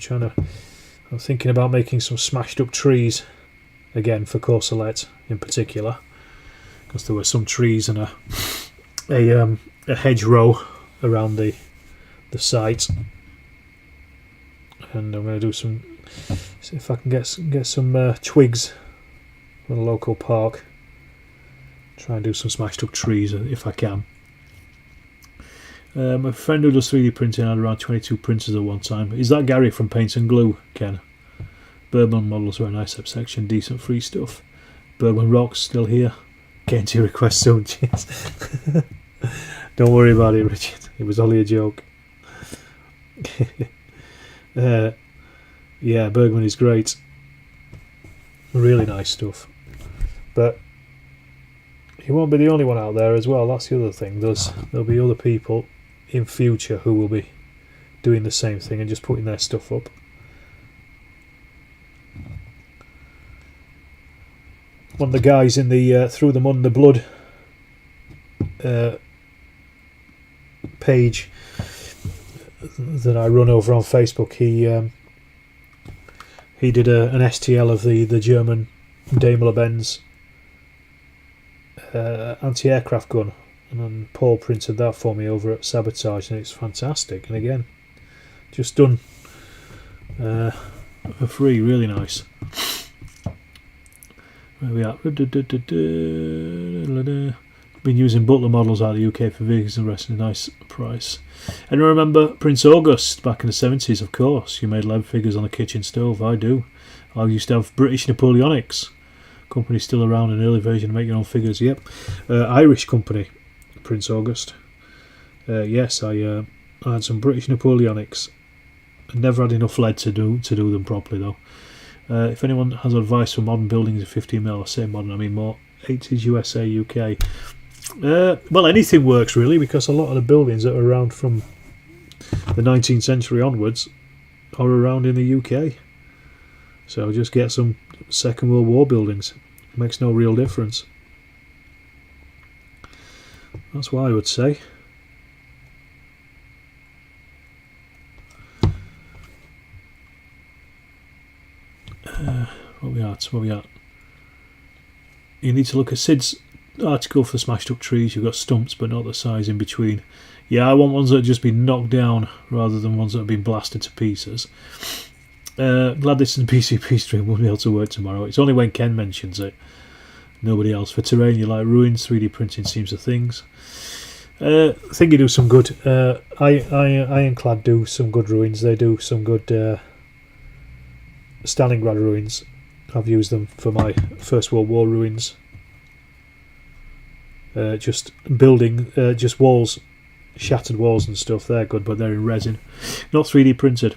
thinking about making some smashed up trees again for Courcelette in particular, because there were some trees and a hedgerow around the site, and I'm going to do some, see if I can get some twigs from a local park, try and do some smashed up trees if I can. My friend who does 3D printing had around 22 printers at one time. Is that Gary from Paint and Glue, Ken? Bergman models were a nice section, decent free stuff. Bergman Rocks still here. Getting to your request soon, cheers. Don't worry about it, Richard. It was only a joke. Yeah, Bergman is great. Really nice stuff. But he won't be the only one out there as well. That's the other thing. There'll be other people in future who will be doing the same thing and just putting their stuff up. One of the guys in the Through the Mud and the Blood page that I run over on Facebook, he did an STL of the German Daimler-Benz anti-aircraft gun, and then Paul printed that for me over at Sabotage, and it's fantastic. And again, just done for free, really nice. Where we at? Been using Butler models out of the UK for vehicles and rest at a nice price. And I remember Prince August back in the 70s, of course. You made lead figures on the kitchen stove. I do. I used to have British Napoleonics. Company still around, an early version of make your own figures. Yep. Irish company, Prince August. Yes, I had some British Napoleonics. I never had enough lead to do them properly though. If anyone has advice for modern buildings in 15mm, I say modern, I mean more 80s USA, UK. Well, anything works really, because a lot of the buildings that are around from the 19th century onwards are around in the UK. So just get some Second World War buildings. It makes no real difference. That's what I would say. What we at? You need to look at Sid's article for the smashed up trees. You've got stumps but not the size in between. Yeah, I want ones that have just been knocked down rather than ones that have been blasted to pieces. Glad this is a PCP stream. Won't be able to work tomorrow. It's only when Ken mentions it. Nobody else. For terrain, you like ruins. 3D printing seems the things. I think you do some good. Ironclad do some good ruins. They do some good Stalingrad ruins. I've used them for my First World War ruins. Just building, just walls, shattered walls and stuff. They're good, but they're in resin, not 3D printed.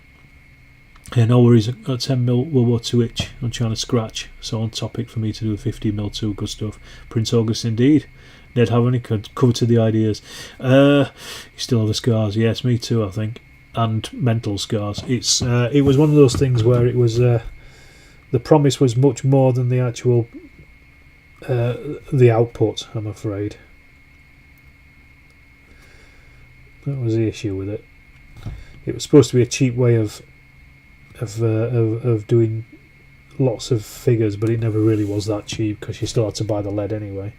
Yeah, no worries. At 10mm World War II itch. I'm trying to scratch. So on topic for me to do the 15mm too. Good stuff. Prince August indeed. Ned Havany coveted the ideas. You still have the scars. Yes, me too. I think, and mental scars. It was one of those things where it was the promise was much more than the actual the output. I'm afraid that was the issue with it. It was supposed to be a cheap way of doing lots of figures, but it never really was that cheap because you still had to buy the lead anyway,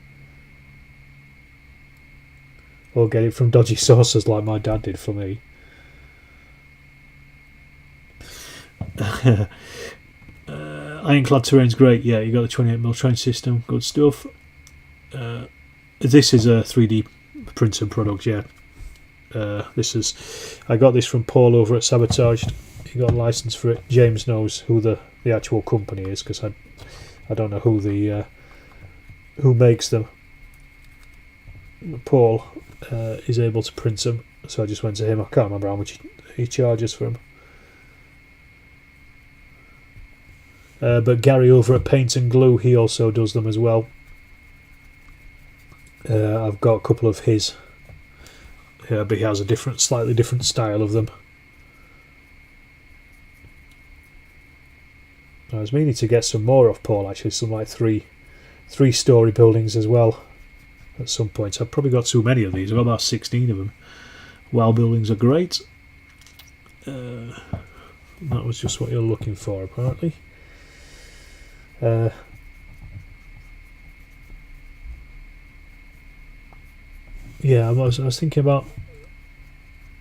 or get it from dodgy sources like my dad did for me. Ironclad terrain's great. Yeah, you got the 28mm trench system. Good stuff. This is a 3D printed product. Yeah. I got this from Paul over at Sabotaged. He got a license for it. James knows who the actual company is, because I don't know who makes them. Paul is able to print them, so I just went to him. I can't remember how much he charges for them. But Gary over at Paint and Glue, he also does them as well. I've got a couple of his, but he has a slightly different style of them. I was meaning to get some more off Paul, actually, some like three-story buildings as well at some point. I've probably got too many of these. I've got about 16 of them. Wow, buildings are great. That was just what you're looking for, apparently. Yeah, I was thinking about,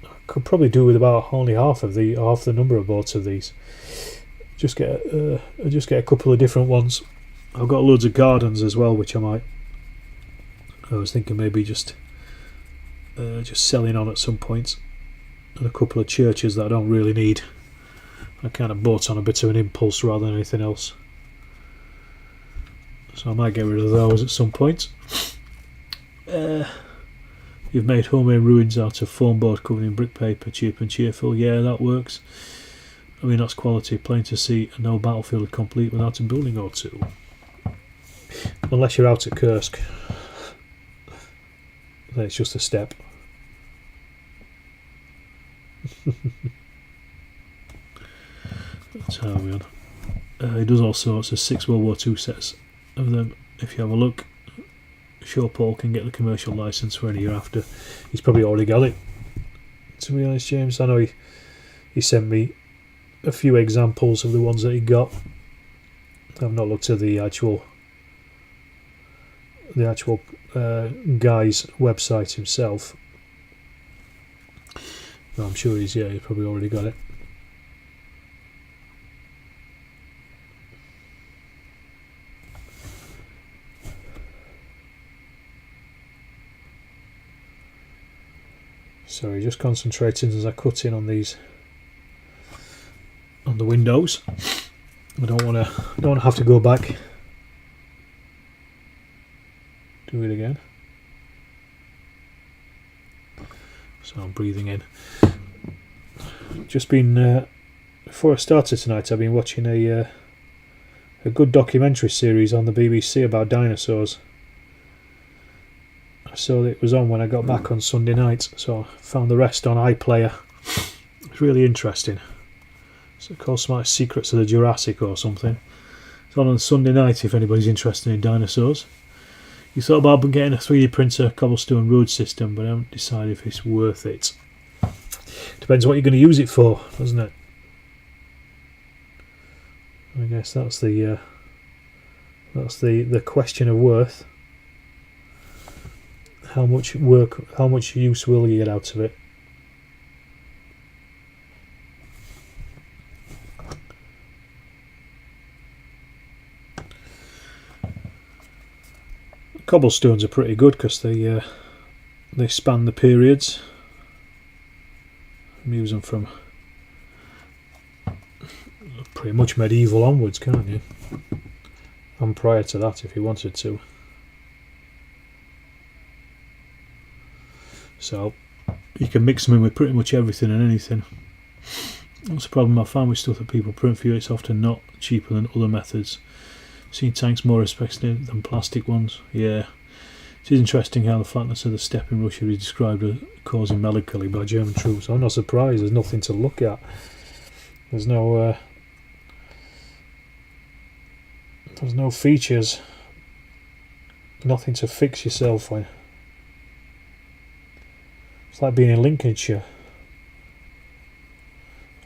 I could probably do with about only half the number of boats of these. Just get a couple of different ones. I've got loads of gardens as well, which I was thinking maybe just selling on at some point, and a couple of churches that I don't really need. I kind of bought on a bit of an impulse rather than anything else, so I might get rid of those at some point. You've made homemade ruins out of foam board covered in brick paper, cheap and cheerful. Yeah, that works. I mean, that's quality, plain to see, and no battlefield complete without a building or two. Unless you're out at Kursk. Then it's just a step. That's how we on. He does all sorts of 6 World War II sets of them. If you have a look, sure Paul can get the commercial license for any year after. He's probably already got it, to be honest, James. I know he sent me a few examples of the ones that he got. I've not looked at the actual guy's website himself, but I'm sure he's probably already got it. Sorry, just concentrating as I cut in on these, on the windows. I don't want to have to go back. Do it again. So I'm breathing in. Just been before I started tonight, I've been watching a good documentary series on the BBC about dinosaurs. I saw that it was on when I got back on Sunday night, so I found the rest on iPlayer. It's really interesting. It's called something like Secrets of the Jurassic or something. It's on Sunday night if anybody's interested in dinosaurs. You thought about getting a 3D printer cobblestone road system, but I haven't decided if it's worth it. Depends what you're going to use it for, doesn't it? I guess that's the question of worth. How much use will you get out of it? Cobblestones are pretty good because they span the periods. You can use them from pretty much medieval onwards, can't you? And prior to that, if you wanted to. So you can mix them in with pretty much everything and anything. That's the problem I find with stuff that people print for you. It's often not cheaper than other methods. Seen tanks more expensive than plastic ones. Yeah, it is interesting how the flatness of the steppe in Russia is described as causing melancholy by German troops. I'm not surprised. There's nothing to look at. There's no features. Nothing to fix yourself on. It's like being in Lincolnshire.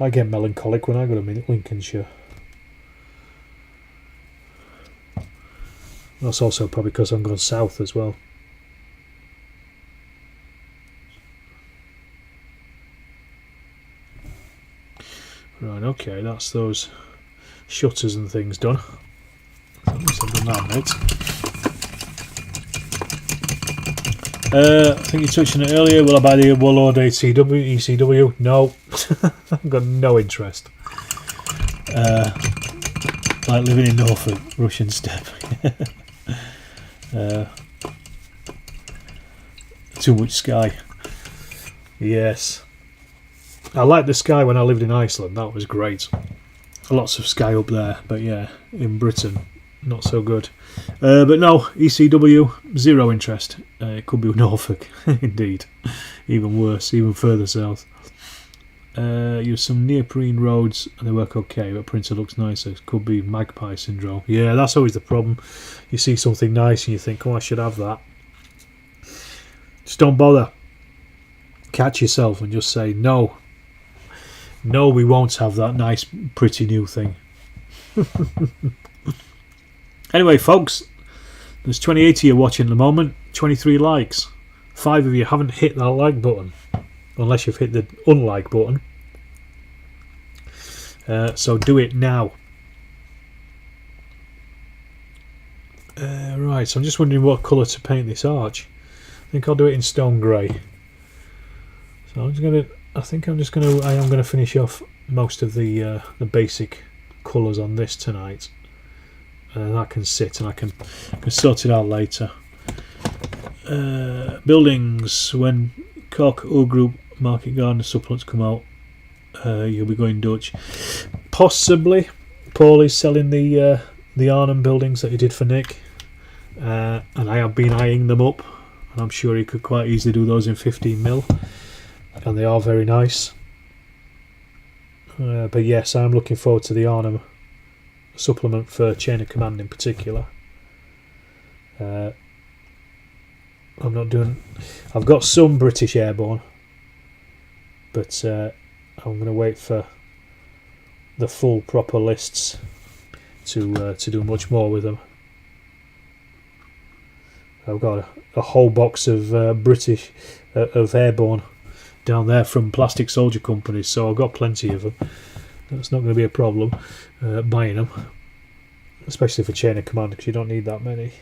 I get melancholic when I go to Lincolnshire. That's also probably because I'm going south as well. Right, okay, that's those shutters and things done. At least I've done that, mate. I think you touched on it earlier. Will I buy the Warlord ECW? No. I've got no interest. Like living in Norfolk, Russian steppe. Too much sky. Yes. I liked the sky when I lived in Iceland. That was great. Lots of sky up there. But yeah, in Britain, not so good. But no, ECW, zero interest. It could be Norfolk, indeed. Even worse, even further south. Use some neoprene roads and they work okay, but printer looks nicer. It could be magpie syndrome. Yeah, that's always the problem. You see something nice and you think, oh, I should have that. Just don't bother. Catch yourself and just say, no, we won't have that nice, pretty new thing. Anyway, folks, there's 28 of you watching at the moment, 23 likes. 5 of you haven't hit that like button, unless you've hit the unlike button. So do it now. Right, so I'm just wondering what colour to paint this arch. I think I'll do it in stone grey. So I'm gonna finish off most of the basic colours on this tonight. That can sit and I can sort it out later. Buildings. When Cork O Group Market Garden supplements come out, you'll be going Dutch. Possibly. Paul is selling the Arnhem buildings that he did for Nick, and I have been eyeing them up, and I'm sure he could quite easily do those in 15mm, and they are very nice. But yes, I'm looking forward to the Arnhem supplement for Chain of Command in particular. I've got some British Airborne, but I'm going to wait for the full proper lists to do much more with them. I've got a whole box of British of Airborne down there from plastic soldier companies, so I've got plenty of them. That's not going to be a problem buying them, especially for Chain of Command, because you don't need that many.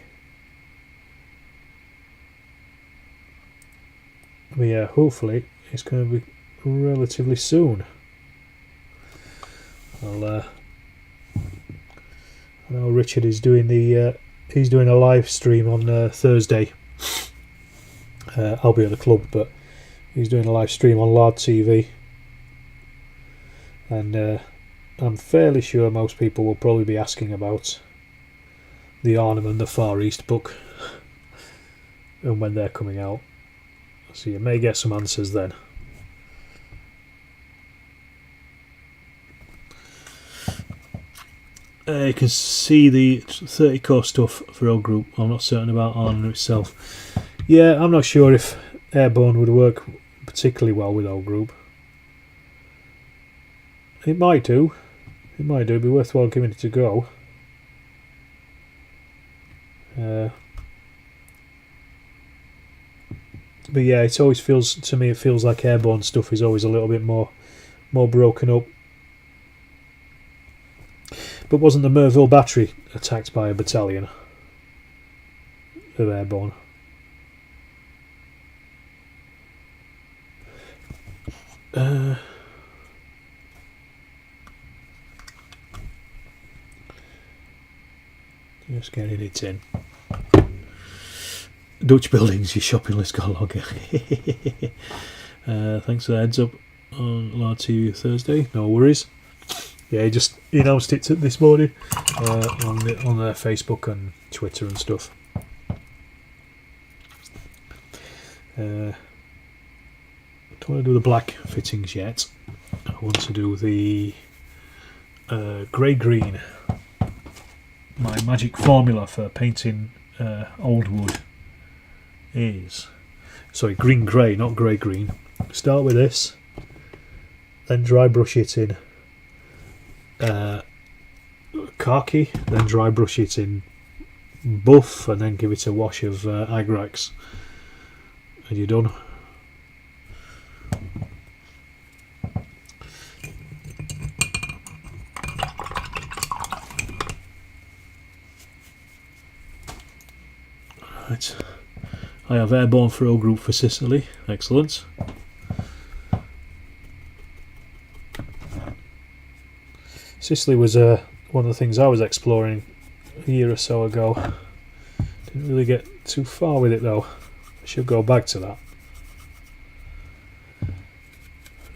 But yeah, hopefully it's going to be relatively soon. I know Richard is doing he's doing a live stream on Thursday. I'll be at the club, but he's doing a live stream on Lard TV, and I'm fairly sure most people will probably be asking about the Arnhem and the Far East book and when they're coming out, so you may get some answers then. You can see the 30 core stuff for O Group. I'm not certain about Arnhem itself. Yeah, I'm not sure if Airborne would work particularly well with O Group. It might do. It'd be worthwhile giving it a go. But yeah, it always feels to me. It feels like Airborne stuff is always a little bit more broken up. But wasn't the Merville battery attacked by a battalion of Airborne? Just getting it in. Dutch buildings, your shopping list got longer. Thanks for the heads up on Lard TV Thursday. No worries. Yeah, he announced it this morning on their Facebook and Twitter and stuff. I don't want to do the black fittings yet. I want to do the grey-green. My magic formula for painting old wood is... Sorry, green-grey, not grey-green. Start with this, then dry brush it in khaki, then dry brush it in buff, and then give it a wash of Agrax, and you're done. Right, I have Airborne for O Group for Sicily. Excellent. Sicily was one of the things I was exploring a year or so ago. Didn't really get too far with it though. I should go back to that.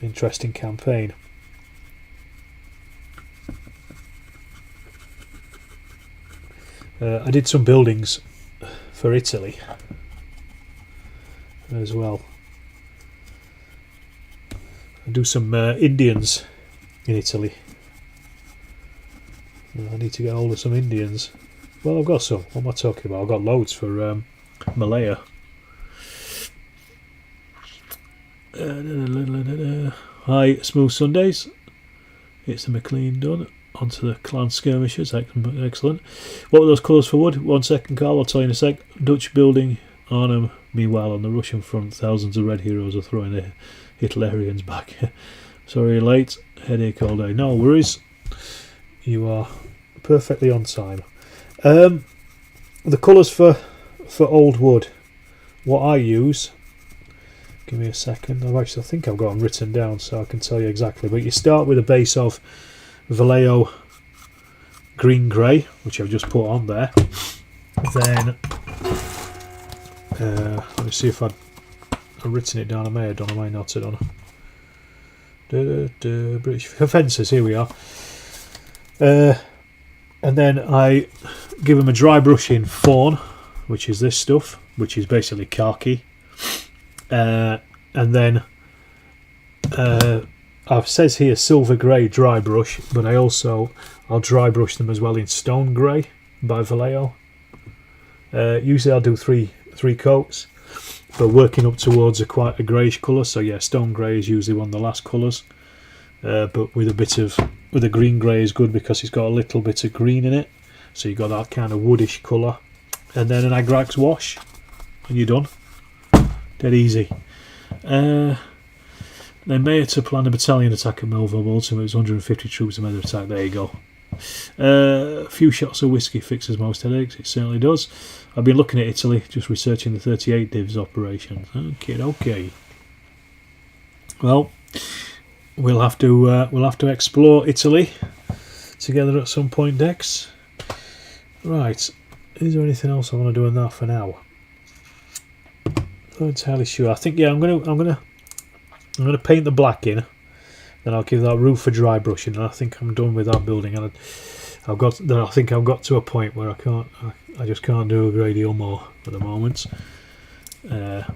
Interesting campaign. I did some buildings for Italy as well. do some Indians in Italy. I need to get hold of some Indians. Well, I've got some. What am I talking about? I've got loads for Malaya. Hi, Smooth Sundays. It's the McLean done. Onto the clan skirmishers. Excellent. What were those colours for wood? 1 second, Carl. I'll tell you in a sec. Dutch building Arnhem. Meanwhile, on the Russian front, thousands of red heroes are throwing the Hitlerians back. Sorry, you're late. Headache all day. No worries. You are perfectly on time. The colours for old wood. What I use. Give me a second. I think I've got them written down so I can tell you exactly. But you start with a base of Vallejo green grey, which I've just put on there. Then let me see if I've written it down. I may have done. I may not have done. British fences. Here we are. And then I give them a dry brush in fawn, which is this stuff, which is basically khaki. And then it says here silver grey dry brush, but I'll dry brush them as well in stone grey by Vallejo. Usually I'll do three coats, but working up towards quite a greyish colour. So yeah, stone grey is usually one of the last colours, but with a green grey is good because it's got a little bit of green in it, so you got that kind of woodish colour. And then an Agrax wash, and you're done. Dead easy. Then Mayor to plan a battalion attack at Melville Bolton. It was 150 troops to make the attack. There you go. A few shots of whiskey fixes most headaches. It certainly does. I've been looking at Italy, just researching the 38 divs operation. Okay. Well, we'll have to explore Italy together at some point, Dex. Right. Is there anything else I want to do in that for now? Not entirely sure. I think I'm gonna paint the black in, then I'll give that roof a dry brushing, and I think I'm done with that building. And I think I've got to a point where I just can't do a great deal more at the moment. An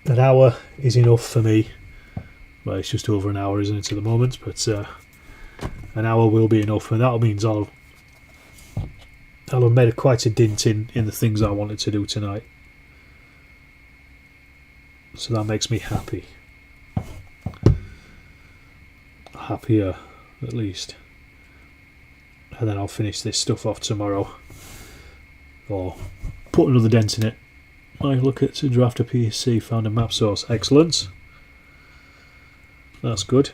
hour is enough for me. Well, it's just over an hour, isn't it, at the moment? But an hour will be enough, and that means I'll have made quite a dint in the things I wanted to do tonight. So that makes me happy. Happier, at least. And then I'll finish this stuff off tomorrow. Or put another dent in it. I look at to draft a PSC, found a map source. Excellent. That's good.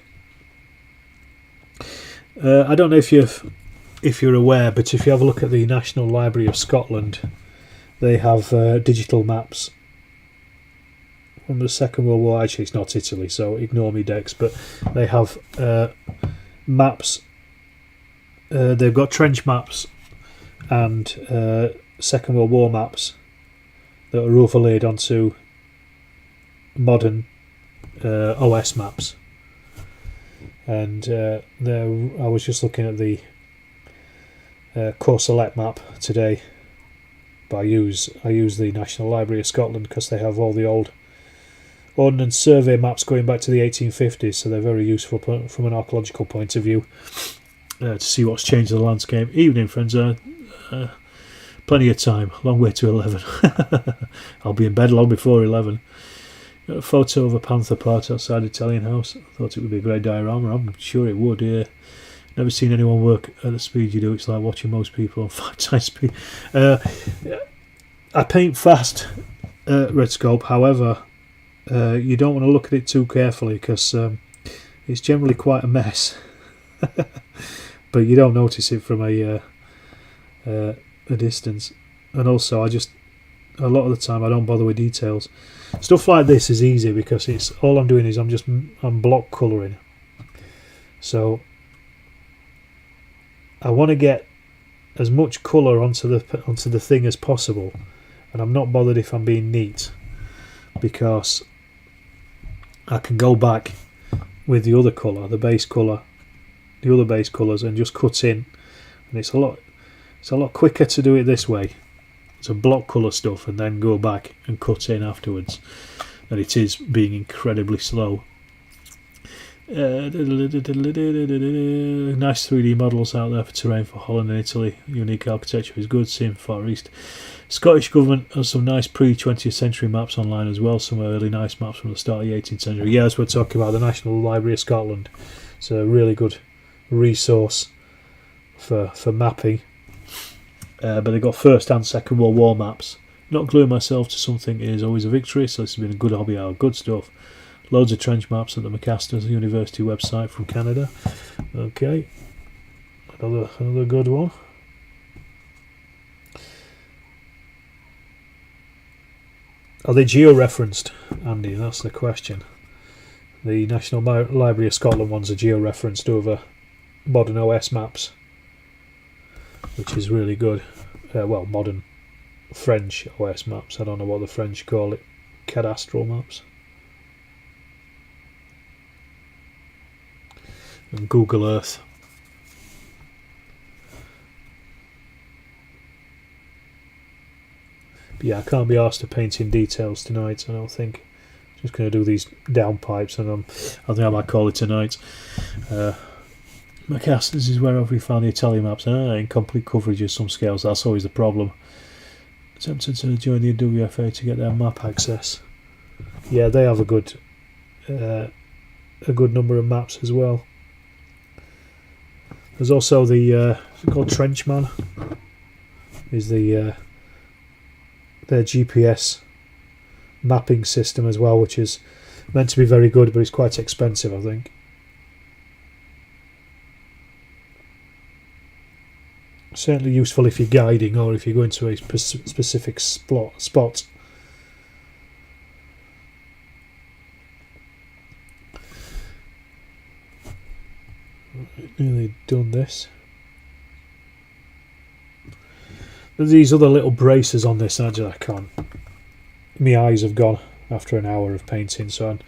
I don't know if you're aware, but if you have a look at the National Library of Scotland, they have digital maps from the Second World War. Actually, it's not Italy, so ignore me, Dex, but they have maps. They've got trench maps and Second World War maps that are overlaid onto modern OS maps. And I was just looking at the Course Select map today. But I use the National Library of Scotland because they have all the old Ordnance Survey maps going back to the 1850s, so they're very useful from an archaeological point of view to see what's changed in the landscape. Evening, friends. Plenty of time. Long way to 11. I'll be in bed long before 11. Got a photo of a panther part outside Italian house. I thought it would be a great diorama. I'm sure it would. Yeah. Never seen anyone work at the speed you do. It's like watching most people on 5 times speed. I paint fast, Red Scope. However, you don't want to look at it too carefully because it's generally quite a mess. But you don't notice it from a distance. And also, a lot of the time I don't bother with details. Stuff like this is easy because it's all I'm doing is I'm block colouring. So I want to get as much colour onto the thing as possible, and I'm not bothered if I'm being neat because I can go back with the other colour, the base colour, the other base colours, and just cut in, and it's a lot quicker to do it this way. To block colour stuff and then go back and cut in afterwards than it is being incredibly slow. Nice 3D models out there for terrain for Holland and Italy. Unique architecture is good. Same Far East. Scottish government has some nice pre-20th century maps online as well. Some really nice maps from the start of the 18th century. Yeah, as we're talking about, the National Library of Scotland. It's a really good resource for mapping. But they've got First and Second World War maps. Not gluing myself to something is always a victory, so this has been a good hobby hour. Good stuff. Loads of trench maps at the Macasters University website from Canada. Okay, another good one. Are they geo-referenced, Andy? That's the question. The National Library of Scotland ones are geo-referenced over modern OS maps, which is really good. Well, modern French OS maps. I don't know what the French call it. Cadastral maps. And Google Earth. But yeah, I can't be asked to paint in details tonight, I don't think. Just going to do these downpipes, and I think I might call it tonight. Macasters is wherever we found the Italian maps. Incomplete coverage of some scales, that's always the problem. Attempted to join the WFA to get their map access. Yeah, they have a good number of maps as well. There's also the is it called Trenchman? Is their GPS mapping system as well, which is meant to be very good, but it's quite expensive, I think. Certainly useful if you're guiding or if you're going to a specific spot. Nearly done this. There's these other little braces on this, and I can't. My eyes have gone after an hour of painting, so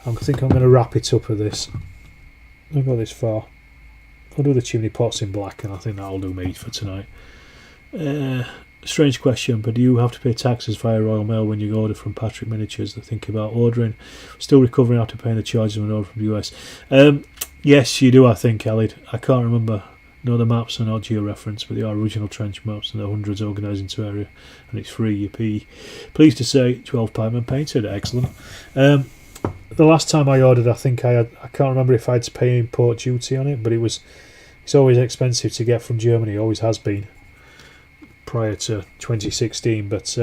I think I'm going to wrap it up with this. I've got this far. I'll do the chimney pots in black, and I think that'll do me for tonight. Strange question, but do you have to pay taxes via Royal Mail when you order from Patrick Miniatures? They think about ordering. Still recovering after paying the charges of an order from the US. Yes, you do, I think, Elliot. I can't remember. No, the maps are not geo-referenced, but they are original trench maps, and there are hundreds organised into area, and it's free. Yippee. Pleased to say, 12 pipemen painted. Excellent. The last time I ordered, I think I can't remember if I had to pay import duty on it, but it's always expensive to get from Germany. It always has been prior to 2016. But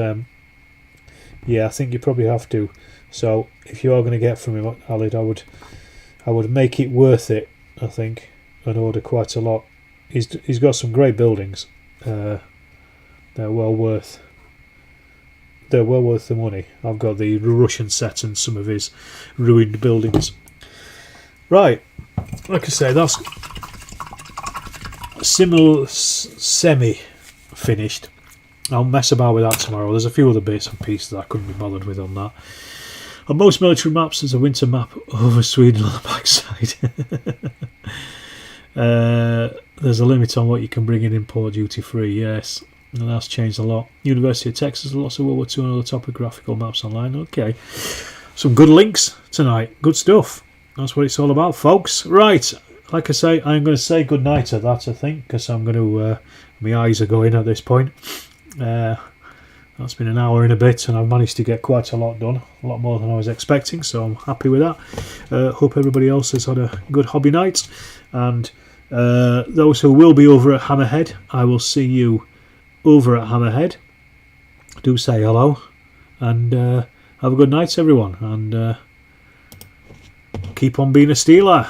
yeah, I think you probably have to. So if you are going to get from him, Alid, I would make it worth it, I think, and order quite a lot. He's got some great buildings. They're well worth the money. I've got the Russian set and some of his ruined buildings. Right, like I say, that's similar semi-finished. I'll mess about with that tomorrow. There's a few other bits and pieces that I couldn't be bothered with on that. On most military maps, there's a winter map over Sweden on the backside. There's a limit on what you can bring in import duty free, yes. And that's changed a lot. University of Texas, lots of World War II and other topographical maps online. Okay. Some good links tonight. Good stuff. That's what it's all about, folks. Right. Like I say, I'm going to say good night at that, I think, because I'm going to... my eyes are going at this point. That's been an hour and a bit, and I've managed to get quite a lot done. A lot more than I was expecting, so I'm happy with that. Hope everybody else has had a good hobby night. And those who will be over at Hammerhead, I will see you over at Hammerhead. Do say hello. And have a good night, everyone. And keep on being a Steeler.